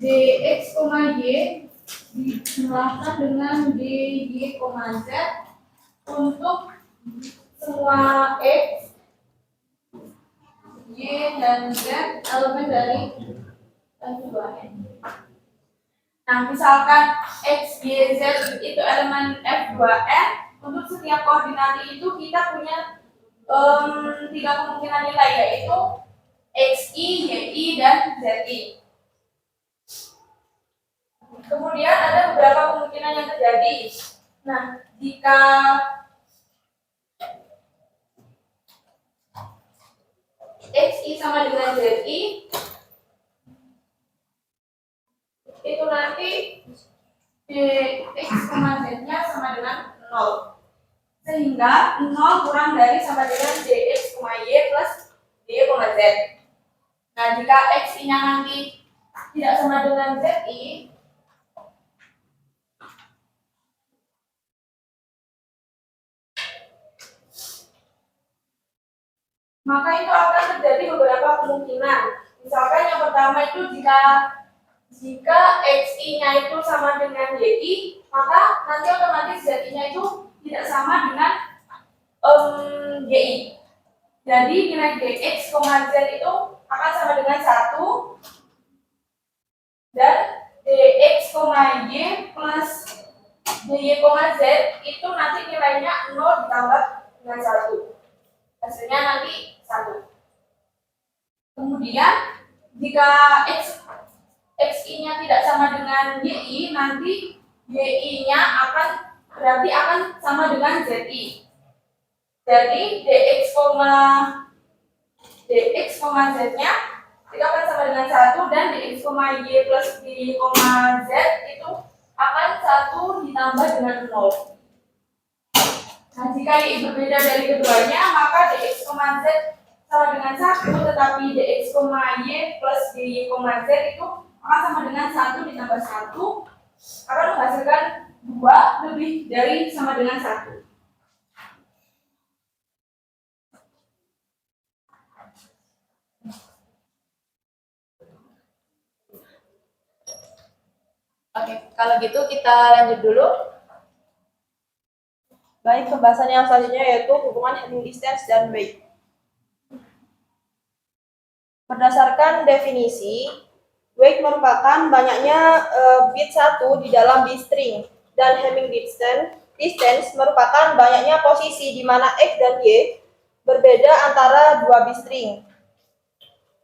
dx, y dijumlahkan dengan dy, z untuk semua x, y, dan z elemen dari F2N. Nah, misalkan x, y, z itu elemen F2N, untuk setiap koordinat itu kita punya 3 kemungkinan nilai, yaitu xi, yi, dan zi. Kemudian ada beberapa kemungkinan yang terjadi. Nah, jika xi sama dengan zi, itu nanti dx, z-nya sama dengan 0. Sehingga 0 kurang dari sama dengan dx, y plus dy, z. Nah, jika xi-nya nanti tidak sama dengan zi, maka itu akan terjadi beberapa kemungkinan. Misalkan yang pertama itu jika xi-nya itu sama dengan yi, maka nanti otomatis zi-nya itu tidak sama dengan yi. Jadi nilai dx, z itu akan sama dengan 1 dan dx, y plus dy, z itu nanti nilainya 0 ditambah dengan 1. Hasilnya nanti 1. Kemudian jika xi-nya tidak sama dengan yi, nanti yi-nya akan sama dengan zi. Jadi dx, z-nya itu akan sama dengan 1 dan dx, y plus dy, z itu akan 1 ditambah dengan 0. Nah, jika y berbeda dari keduanya, maka dx, z sama dengan 1, tetapi dx, y plus dy, z itu akan sama dengan 1 ditambah 1 akan menghasilkan 2 lebih dari sama dengan 1. Oke, kalau gitu kita lanjut dulu. Baik, pembahasan yang selanjutnya yaitu hubungan Hamming distance dan weight. Berdasarkan definisi, weight merupakan banyaknya bit 1 di dalam bit string, dan Hamming distance merupakan banyaknya posisi di mana x dan y berbeda antara dua bit string.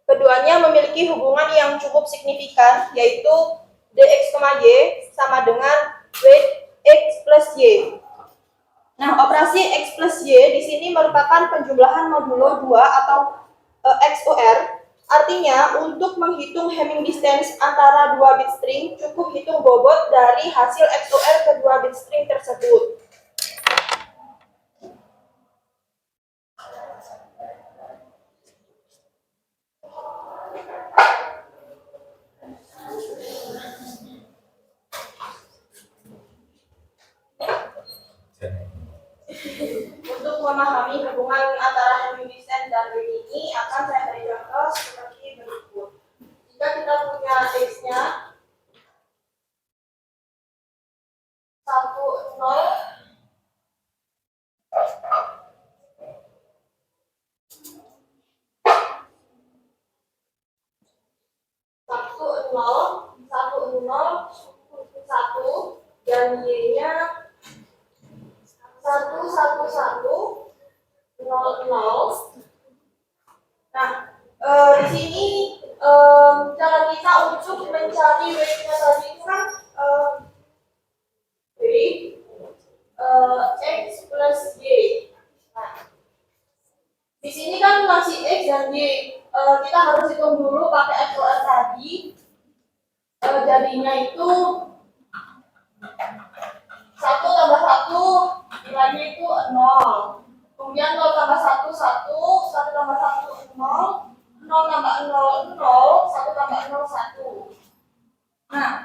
Keduanya memiliki hubungan yang cukup signifikan, yaitu dx, y sama dengan weight x plus y. Nah, operasi x plus y di sini merupakan penjumlahan modulo 2 atau XOR. Artinya, untuk menghitung Hamming distance antara dua bit string, cukup hitung bobot dari hasil XOR kedua bit string tersebut. Untuk memahami hubungan antara Hamming distance dan weight ini akan saya beri contoh seperti berikut. Jika kita punya x-nya 1, 0, dan y-nya 1, 1, 1, 0, 0. Nah, di sini cara kita untuk mencari weight-nya tadi itu kan weight x plus y. Nah, di sini kan masih x dan y. Kita harus hitung dulu pakai XOR tadi. Jadinya itu 1 tambah 1 nilainya itu 0. Kemudian 0 tambah 1, 1, 1 tambah 1, 0, 0 tambah 0, 0, 1 tambah 0, 1. Nah,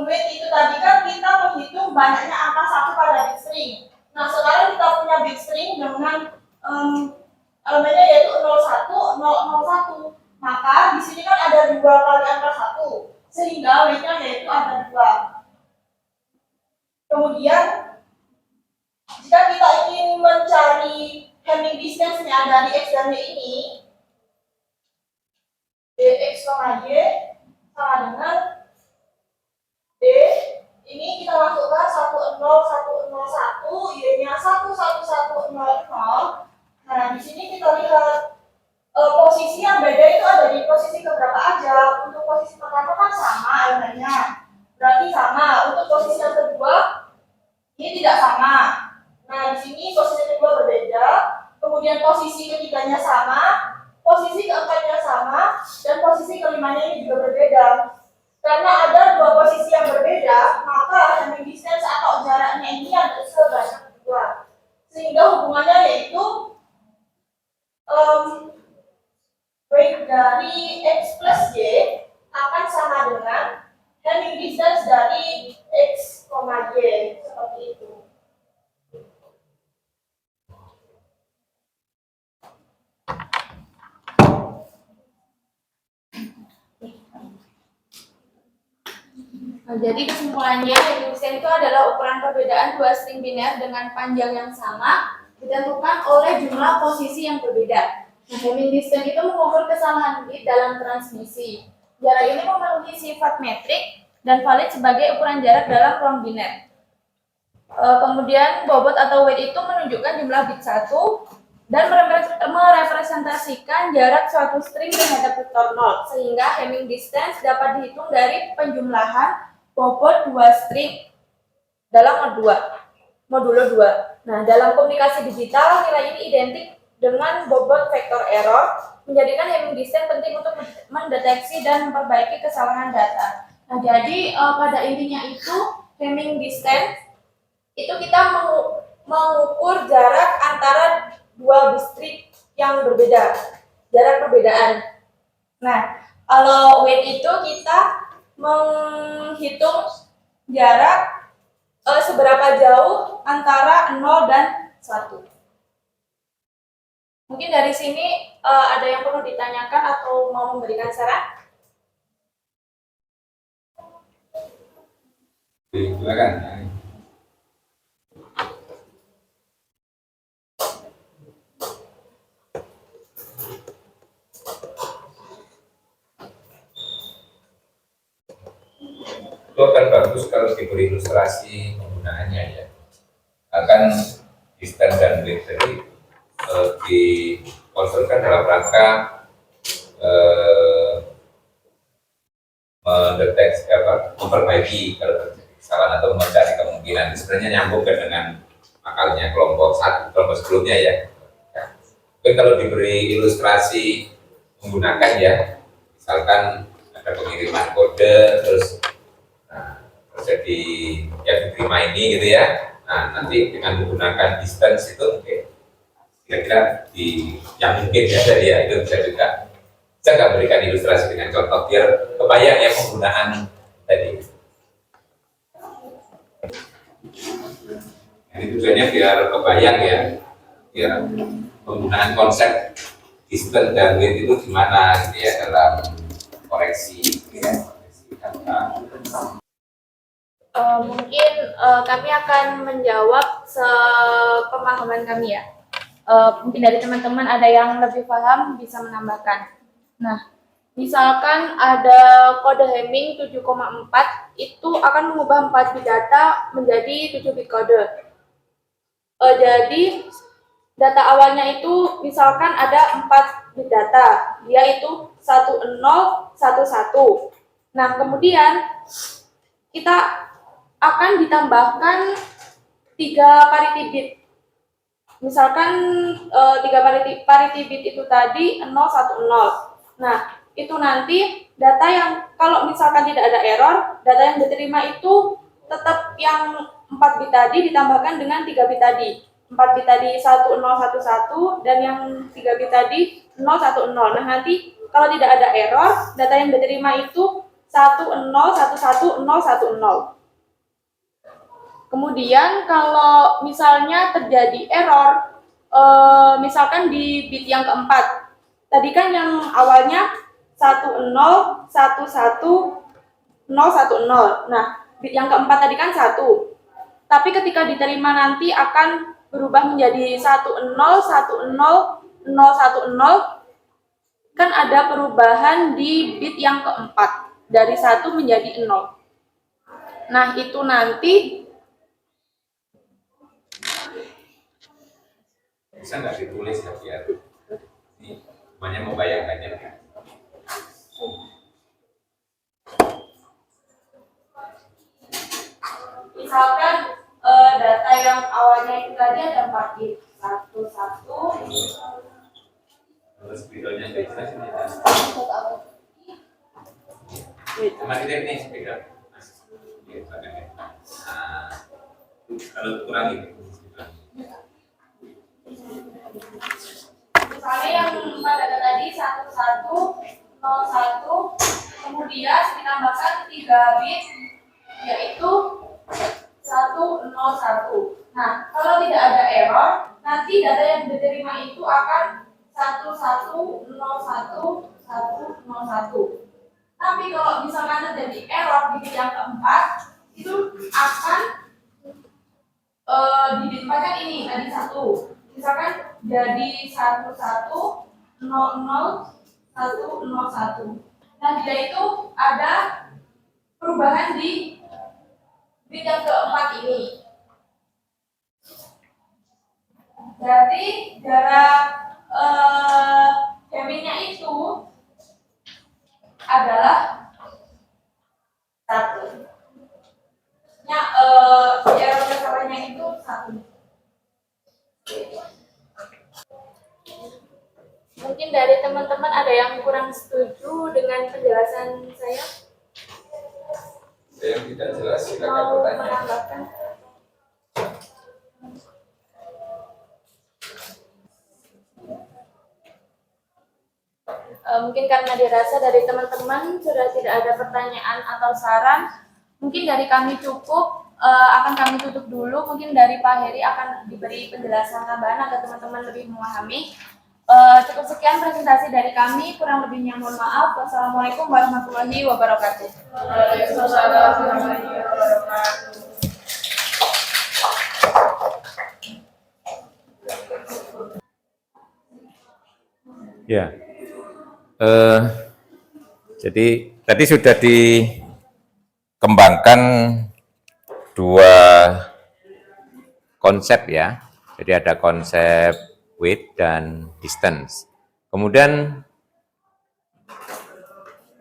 weight itu tadi kan kita menghitung banyaknya angka 1 pada bit string. Nah, sekarang kita punya bit string dengan elemennya yaitu 01, 001. Maka di sini kan ada 2 kali angka 1, sehingga weight-nya yaitu ada 2. Kemudian, jika kita ingin mencari Hamming distance-nya dari x dan y ini, dx, y sama dengan d, ini kita masukkan 10, 101, y-nya 1110. Nah, di sini kita lihat posisi yang beda itu ada di posisi keberapa aja. Untuk posisi pertama kan sama elemennya, berarti sama. Untuk posisi yang kedua ini tidak sama. Nah, di sini posisi kedua berbeda, kemudian posisi ketiganya sama, posisi keempatnya sama, dan posisi kelimanya ini juga berbeda. Karena ada 2 posisi yang berbeda, maka Hamming distance atau jaraknya ini ada sebanyak 2. Sehingga hubungannya yaitu weight dari x plus y akan sama dengan Hamming distance dari x, y, seperti itu. Nah, jadi kesimpulannya, Hamming distance itu adalah ukuran perbedaan dua string biner dengan panjang yang sama ditentukan oleh jumlah posisi yang berbeda. Nah, Hamming distance itu mengukur kesalahan bit dalam transmisi. Jarak ini memenuhi sifat metrik dan valid sebagai ukuran jarak dalam ruang biner. Kemudian bobot atau weight itu menunjukkan jumlah bit 1 dan merepresentasikan jarak suatu string terhadap vektor 0, sehingga Hamming distance dapat dihitung dari penjumlahan bobot dua string dalam modulo 2. Nah, dalam komunikasi digital, nilai ini identik dengan bobot vektor error, menjadikan Hamming distance penting untuk mendeteksi dan memperbaiki kesalahan data. Nah, jadi pada intinya itu Hamming distance itu kita mengukur jarak antara dua distrik yang berbeda, jarak perbedaan. Nah, kalau weight itu kita menghitung jarak seberapa jauh antara 0 dan 1. Mungkin dari sini ada yang perlu ditanyakan atau mau memberikan saran? Silakan. Itu akan bagus kalau diberi ilustrasi penggunaannya ya. Akan distance dan weight tadi dikonsulkan dalam rangka mendeteksi memperbaiki kalau terjadi kesalahan atau mencari kemungkinan. Sebenarnya nyambung dengan akalnya kelompok sebelumnya ya. Tapi kalau diberi ilustrasi menggunakan ya, misalkan ada pengiriman kode terus terjadi yang diterima ini gitu ya. Nah, nanti dengan menggunakan distance itu kira-kira yang mungkin ya dari ya itu bisa juga. Saya nggak berikan ilustrasi dengan contoh biar kebayang ya penggunaan tadi. Ini tujuannya biar kebayang ya, biar penggunaan konsep distance dan weight itu gimana gitu ya dalam koreksi ya, koreksi data. Mungkin kami akan menjawab sepemahaman kami ya. Mungkin dari teman-teman ada yang lebih paham bisa menambahkan. Nah, misalkan ada kode Hamming 7,4 itu akan mengubah 4 bit data menjadi 7 bit kode. Jadi data awalnya itu misalkan ada 4 bit data, yaitu 1011. Nah, kemudian kita akan ditambahkan 3 parity bit. Misalkan 3 parity bit itu tadi 010. Nah, itu nanti data yang kalau misalkan tidak ada error, data yang diterima itu tetap yang 4 bit tadi ditambahkan dengan 3 bit tadi. 4 bit tadi 1011 dan yang 3 bit tadi 010. Nah, nanti kalau tidak ada error, data yang diterima itu 10111010. Kemudian kalau misalnya terjadi error, misalkan di bit yang keempat, tadi kan yang awalnya 10111010. Nah, bit yang keempat tadi kan 1. Tapi ketika diterima nanti akan berubah menjadi 10101010. Kan ada perubahan di bit yang keempat dari 1 menjadi 0. Nah, itu nanti bisa nggak ditulis ya biar ini semuanya membayangkannya. Misalkan data yang awalnya itu tadi ada 4 bit, 11. Terus videonya nggak jelas ini ya. Cuma ini spidol. Nah, kalau kurang gitu. Misalnya yang 4 data tadi 1101, kemudian ditambahkan 3 bit yaitu 101. Nah, kalau tidak ada error, nanti data yang diterima itu akan 1101101. Tapi kalau misalkan terjadi error di bit yang keempat, itu akan di bit 4 kan ini tadi 1. Misalkan jadi 1111 00101. Nah, dia itu ada perubahan di bit yang keempat ini. Jadi jarak Hammingnya itu adalah 1. Error kesalahannya itu 1. Mungkin dari teman-teman ada yang kurang setuju dengan penjelasan saya? Yang tidak jelas silakan Mau bertanya. menambahkan? Mungkin karena dirasa dari teman-teman sudah tidak ada pertanyaan atau saran, mungkin dari kami cukup, akan kami tutup dulu. Mungkin dari Pak Heri akan diberi penjelasan tambahan agar teman-teman lebih memahami. Cukup sekian presentasi dari kami, kurang lebihnya mohon maaf. Wassalamualaikum warahmatullahi wabarakatuh. Waalaikumsalam warahmatullahi wabarakatuh. Ya. Jadi tadi sudah dikembangkan 2 konsep ya. Jadi ada konsep weight dan distance. Kemudian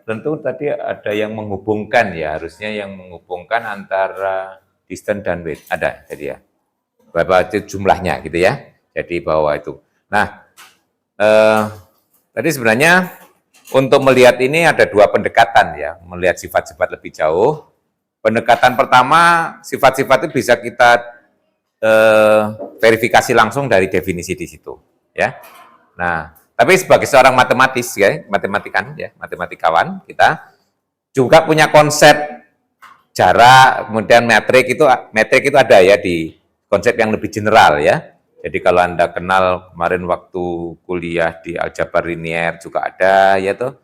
tentu tadi ada yang menghubungkan ya, harusnya yang menghubungkan antara distance dan weight. Ada jadi ya. Berapa jumlahnya gitu ya. Jadi bahwa itu. Nah, tadi sebenarnya untuk melihat ini ada 2 pendekatan ya, melihat sifat-sifat lebih jauh. Pendekatan pertama, sifat-sifat itu bisa kita verifikasi langsung dari definisi di situ, ya. Nah, tapi sebagai seorang matematis ya, matematikawan, kita juga punya konsep jarak, kemudian metrik itu ada ya di konsep yang lebih general ya. Jadi kalau Anda kenal kemarin waktu kuliah di aljabar linier juga ada ya tuh.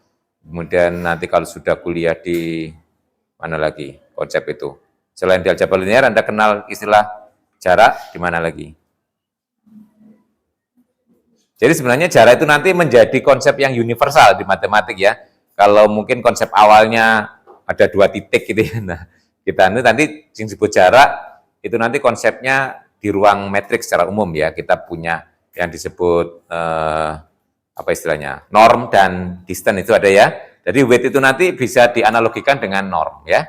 Kemudian nanti kalau sudah kuliah di mana lagi konsep itu. Selain di aljabar linier Anda kenal istilah jarak di mana lagi? Jadi sebenarnya jarak itu nanti menjadi konsep yang universal di matematik ya. Kalau mungkin konsep awalnya ada 2 titik gitu ya. Nah, kita nanti yang disebut jarak itu nanti konsepnya di ruang metrik secara umum ya, kita punya yang disebut apa istilahnya, norm dan distance itu ada ya. Jadi weight itu nanti bisa dianalogikan dengan norm ya.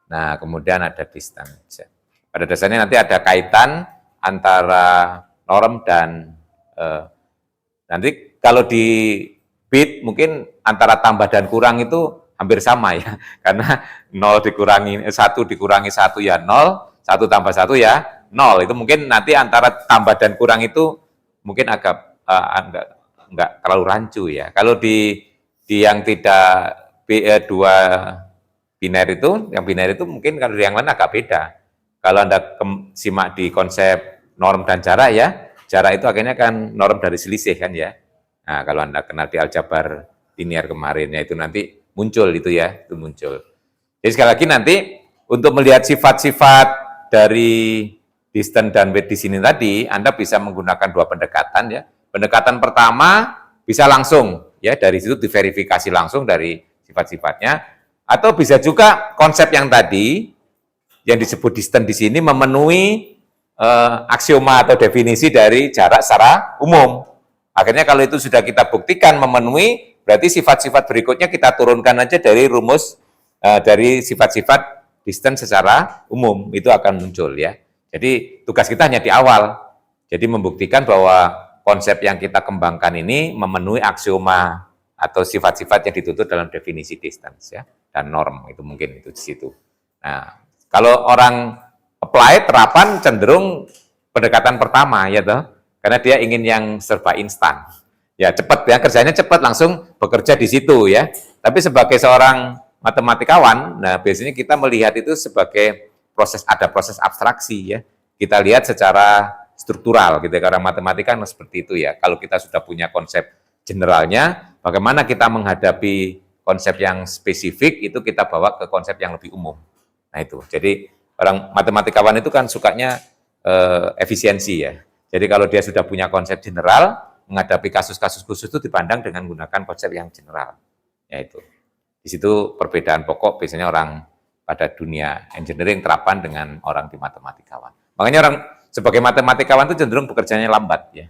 Nah, kemudian ada distance. Pada dasarnya nanti ada kaitan antara norm dan nanti kalau di bit mungkin antara tambah dan kurang itu hampir sama ya. Karena 0 dikurangi 1 dikurangi 1 ya 0, 1 tambah 1 ya 0. Itu mungkin nanti antara tambah dan kurang itu mungkin agak enggak terlalu rancu ya. Kalau di yang tidak dua biner itu, yang biner itu mungkin kalau yang lain agak beda. Kalau Anda simak di konsep norm dan jarak ya, jarak itu akhirnya kan norm dari selisih kan ya. Nah, kalau Anda kenal di aljabar linier kemarin ya itu nanti muncul itu ya, itu muncul. Jadi sekali lagi nanti untuk melihat sifat-sifat dari distance dan weight di sini tadi, Anda bisa menggunakan 2 pendekatan ya. Pendekatan pertama bisa langsung ya, dari situ diverifikasi langsung dari sifat-sifatnya, atau bisa juga konsep yang tadi yang disebut distance di sini memenuhi aksioma atau definisi dari jarak secara umum. Akhirnya kalau itu sudah kita buktikan memenuhi, berarti sifat-sifat berikutnya kita turunkan aja dari rumus dari sifat-sifat distance secara umum, itu akan muncul ya. Jadi tugas kita hanya di awal, jadi membuktikan bahwa konsep yang kita kembangkan ini memenuhi aksioma atau sifat-sifat yang dituntut dalam definisi distance ya, dan norm, itu mungkin itu di situ. Nah, kalau orang apply terapan cenderung pendekatan pertama ya toh, karena dia ingin yang serba instan. Ya cepat ya, kerjanya cepat langsung bekerja di situ ya. Tapi sebagai seorang matematikawan, nah biasanya kita melihat itu sebagai ada proses abstraksi ya. Kita lihat secara struktural gitu ya, karena matematika kan seperti itu ya. Kalau kita sudah punya konsep generalnya, bagaimana kita menghadapi konsep yang spesifik itu kita bawa ke konsep yang lebih umum. Nah itu, jadi orang matematikawan itu kan sukanya efisiensi ya. Jadi kalau dia sudah punya konsep general, menghadapi kasus-kasus khusus itu dipandang dengan menggunakan konsep yang general. Yaitu, di situ perbedaan pokok biasanya orang pada dunia engineering terapan dengan orang di matematikawan. Makanya orang sebagai matematikawan itu cenderung bekerjanya lambat ya.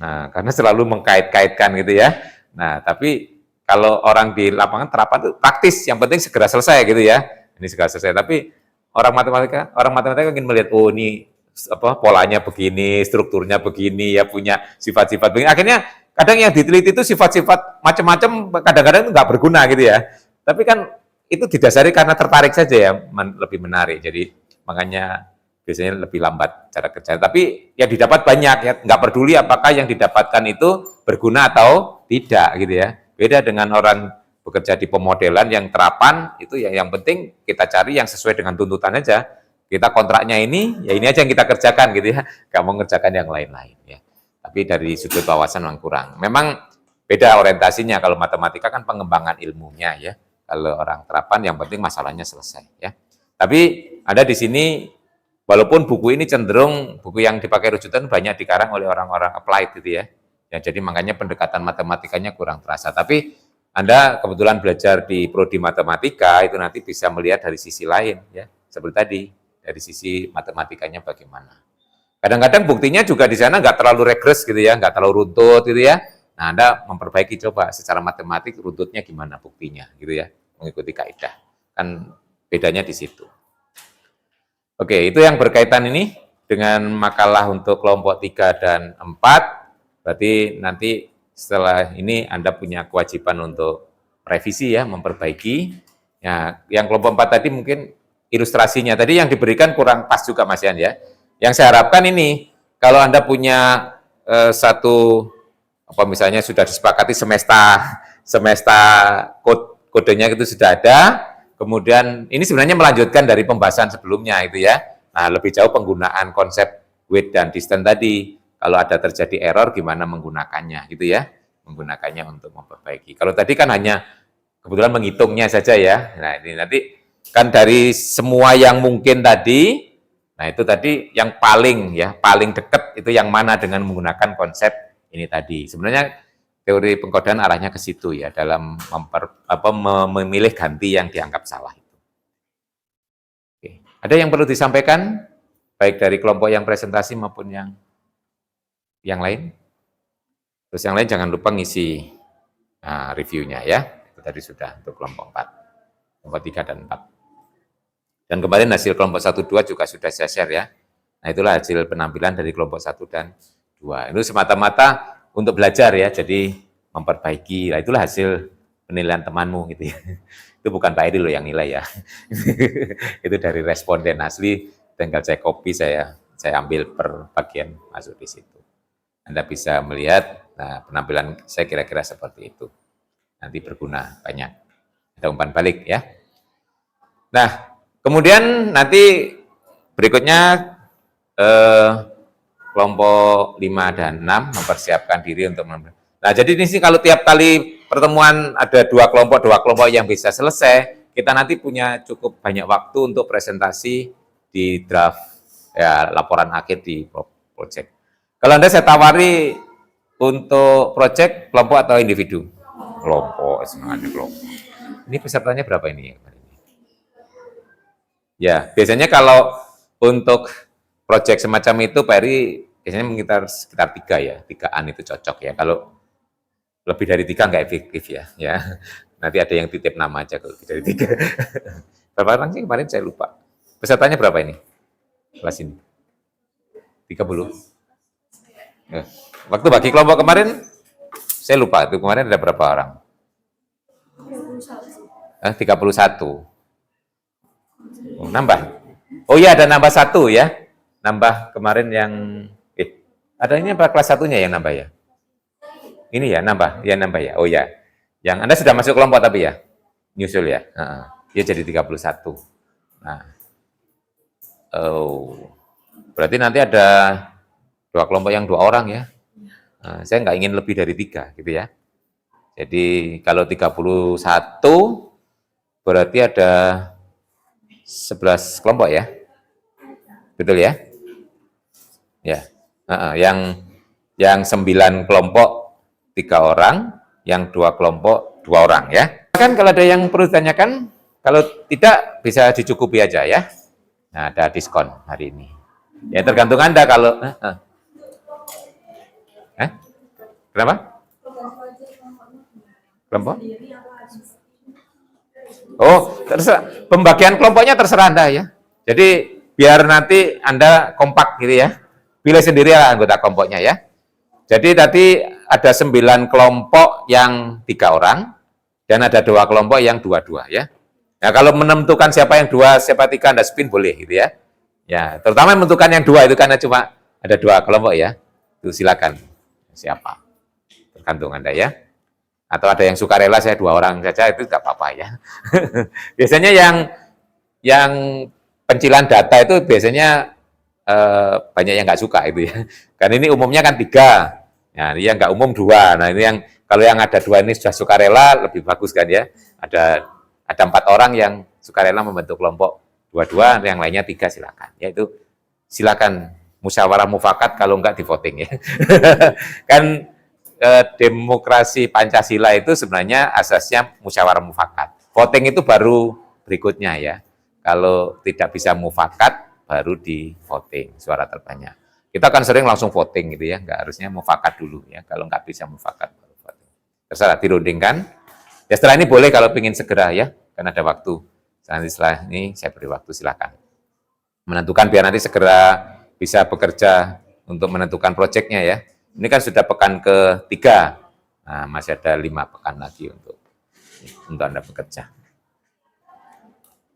Nah, karena selalu mengkait-kaitkan gitu ya. Nah, tapi kalau orang di lapangan terapan itu praktis, yang penting segera selesai gitu ya. Ini segera selesai. Tapi orang matematika ingin melihat, oh ini polanya begini, strukturnya begini, ya punya sifat-sifat begini. Akhirnya kadang yang diteliti itu sifat-sifat macam-macam, kadang-kadang itu nggak berguna gitu ya. Tapi kan itu didasari karena tertarik saja ya, lebih menarik. Jadi makanya biasanya lebih lambat cara kerja. Tapi yang didapat banyak ya, nggak peduli apakah yang didapatkan itu berguna atau tidak gitu ya. Beda dengan orang bekerja di pemodelan yang terapan, itu ya yang penting kita cari yang sesuai dengan tuntutan aja. Kita kontraknya ini, ya ini aja yang kita kerjakan gitu ya. Nggak mau ngerjakan yang lain-lain ya. Tapi dari sudut wawasan memang kurang. Memang beda orientasinya, kalau matematika kan pengembangan ilmunya ya. Kalau orang terapan yang penting masalahnya selesai ya. Tapi ada di sini, walaupun buku ini cenderung buku yang dipakai rujukan banyak dikarang oleh orang-orang applied gitu ya. Ya jadi makanya pendekatan matematikanya kurang terasa. Tapi Anda kebetulan belajar di prodi matematika itu nanti bisa melihat dari sisi lain ya. Seperti tadi, dari sisi matematikanya bagaimana. Kadang-kadang buktinya juga di sana nggak terlalu regres gitu ya, nggak terlalu runtut gitu ya. Nah, Anda memperbaiki coba secara matematik runtutnya gimana buktinya gitu ya, mengikuti kaidah. Kan bedanya di situ. Oke, itu yang berkaitan ini dengan makalah untuk kelompok 3 dan 4. Berarti nanti setelah ini Anda punya kewajiban untuk revisi ya, memperbaiki. Ya, yang kelompok 4 tadi mungkin ilustrasinya tadi yang diberikan kurang pas juga Mas Yan ya. Yang saya harapkan ini, kalau Anda punya satu misalnya sudah disepakati semesta kodenya itu sudah ada, kemudian ini sebenarnya melanjutkan dari pembahasan sebelumnya itu ya. Nah, lebih jauh penggunaan konsep weight dan distance tadi. Kalau ada terjadi error gimana menggunakannya gitu ya. Menggunakannya untuk memperbaiki. Kalau tadi kan hanya kebetulan menghitungnya saja ya. Nah, ini nanti kan dari semua yang mungkin tadi, nah itu tadi yang paling dekat itu yang mana dengan menggunakan konsep ini tadi. Sebenarnya teori pengkodaan arahnya ke situ ya, dalam memilih ganti yang dianggap salah itu. Oke. Ada yang perlu disampaikan baik dari kelompok yang presentasi maupun yang lain? Terus yang lain jangan lupa ngisi reviewnya ya. Itu tadi sudah untuk kelompok 4. Kelompok 3 dan 4. Dan kemarin hasil kelompok 1 2 juga sudah saya share ya. Nah, itulah hasil penampilan dari kelompok 1 dan 2. Itu semata-mata untuk belajar ya, jadi memperbaiki. Nah, itulah hasil penilaian temanmu gitu ya. Itu bukan Pak Edi loh yang nilai ya. Itu dari responden asli, tinggal saya copy, saya ambil per bagian masuk di situ. Anda bisa melihat, nah penampilan saya kira-kira seperti itu. Nanti berguna banyak. Ada umpan balik ya. Nah, kemudian nanti berikutnya kelompok 5 dan 6 mempersiapkan diri untuk Nah, jadi di sini kalau tiap kali pertemuan ada dua kelompok yang bisa selesai, kita nanti punya cukup banyak waktu untuk presentasi di draft ya laporan akhir di project. Kalau Anda saya tawari untuk project kelompok atau individu? Kelompok, semangatnya kelompok. Ini pesertanya berapa ini? Ya, biasanya kalau untuk project semacam itu Pak Eri biasanya sekitar 3 ya, 3-an itu cocok ya. Kalau lebih dari 3 nggak efektif ya. Nanti ada yang titip nama aja kalau lebih dari 3. Berapa orang sih kemarin saya lupa. Pesertanya berapa ini? Kelas ini? 30. Ya. Waktu bagi kelompok kemarin, saya lupa itu kemarin ada berapa orang? 31. Oh, nambah. Oh iya ada nambah 1 ya. Nambah kemarin yang ada ini apa kelas 1-nya yang nambah ya? Ini ya nambah ya. Oh ya. Yang Anda sudah masuk kelompok tapi ya? Nyusul ya. Ya jadi 31. Nah. Oh. Berarti nanti ada 2 kelompok yang 2 orang ya. Nah, saya nggak ingin lebih dari 3 gitu ya. Jadi kalau 31 berarti ada 11 kelompok ya. Betul ya? Ya. yang 9 kelompok 3 orang, yang 2 kelompok 2 orang ya. Kan kalau ada yang perlu ditanyakan, kalau tidak bisa dicukupi aja ya. Nah, ada diskon hari ini. Ya tergantung Anda kalau Kenapa? Kelompok? Oh, terserah. Pembagian kelompoknya terserah Anda ya. Jadi biar nanti Anda kompak gitu ya. Pilih sendiri anggota kelompoknya ya. Jadi tadi ada 9 kelompok yang 3 orang dan ada 2 kelompok yang 2-2 ya. Nah, kalau menentukan siapa yang 2, siapa 3 Anda spin boleh gitu ya. Ya, terutama menentukan yang 2 itu karena cuma ada 2 kelompok ya. Itu silakan. Siapa? Tergantung Anda ya. Atau ada yang suka rela saya 2 orang saja itu nggak apa-apa ya. Biasanya yang pencilan data itu biasanya banyak yang nggak suka itu ya. Karena ini umumnya kan 3. Nah, ini yang nggak umum 2. Nah, ini yang kalau yang ada 2 ini sudah suka rela lebih bagus kan ya. Ada 4 orang yang suka rela membentuk kelompok 2-2, yang lainnya 3 silakan. Yaitu silakan musyawarah mufakat kalau nggak di voting ya. Kan demokrasi Pancasila itu sebenarnya asasnya musyawarah mufakat. Voting itu baru berikutnya ya. Kalau tidak bisa mufakat, baru di voting, suara terbanyak. Kita kan sering langsung voting gitu ya, nggak harusnya mufakat dulu ya. Kalau nggak bisa mufakat, baru voting. Terserah dirundingkan. Ya setelah ini boleh kalau ingin segera ya, kan ada waktu. Nanti setelah ini saya beri waktu, silakan. Menentukan biar nanti segera bisa bekerja untuk menentukan proyeknya ya. Ini kan sudah pekan ke-3. Nah, masih ada 5 pekan lagi untuk Anda bekerja.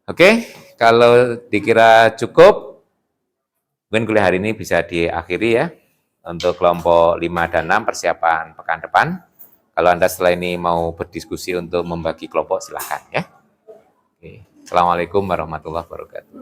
Oke, kalau dikira cukup, mungkin kuliah hari ini bisa diakhiri ya. Untuk kelompok 5 dan 6 persiapan pekan depan. Kalau Anda setelah ini mau berdiskusi untuk membagi kelompok, silakan ya. Oke. Assalamualaikum warahmatullahi wabarakatuh.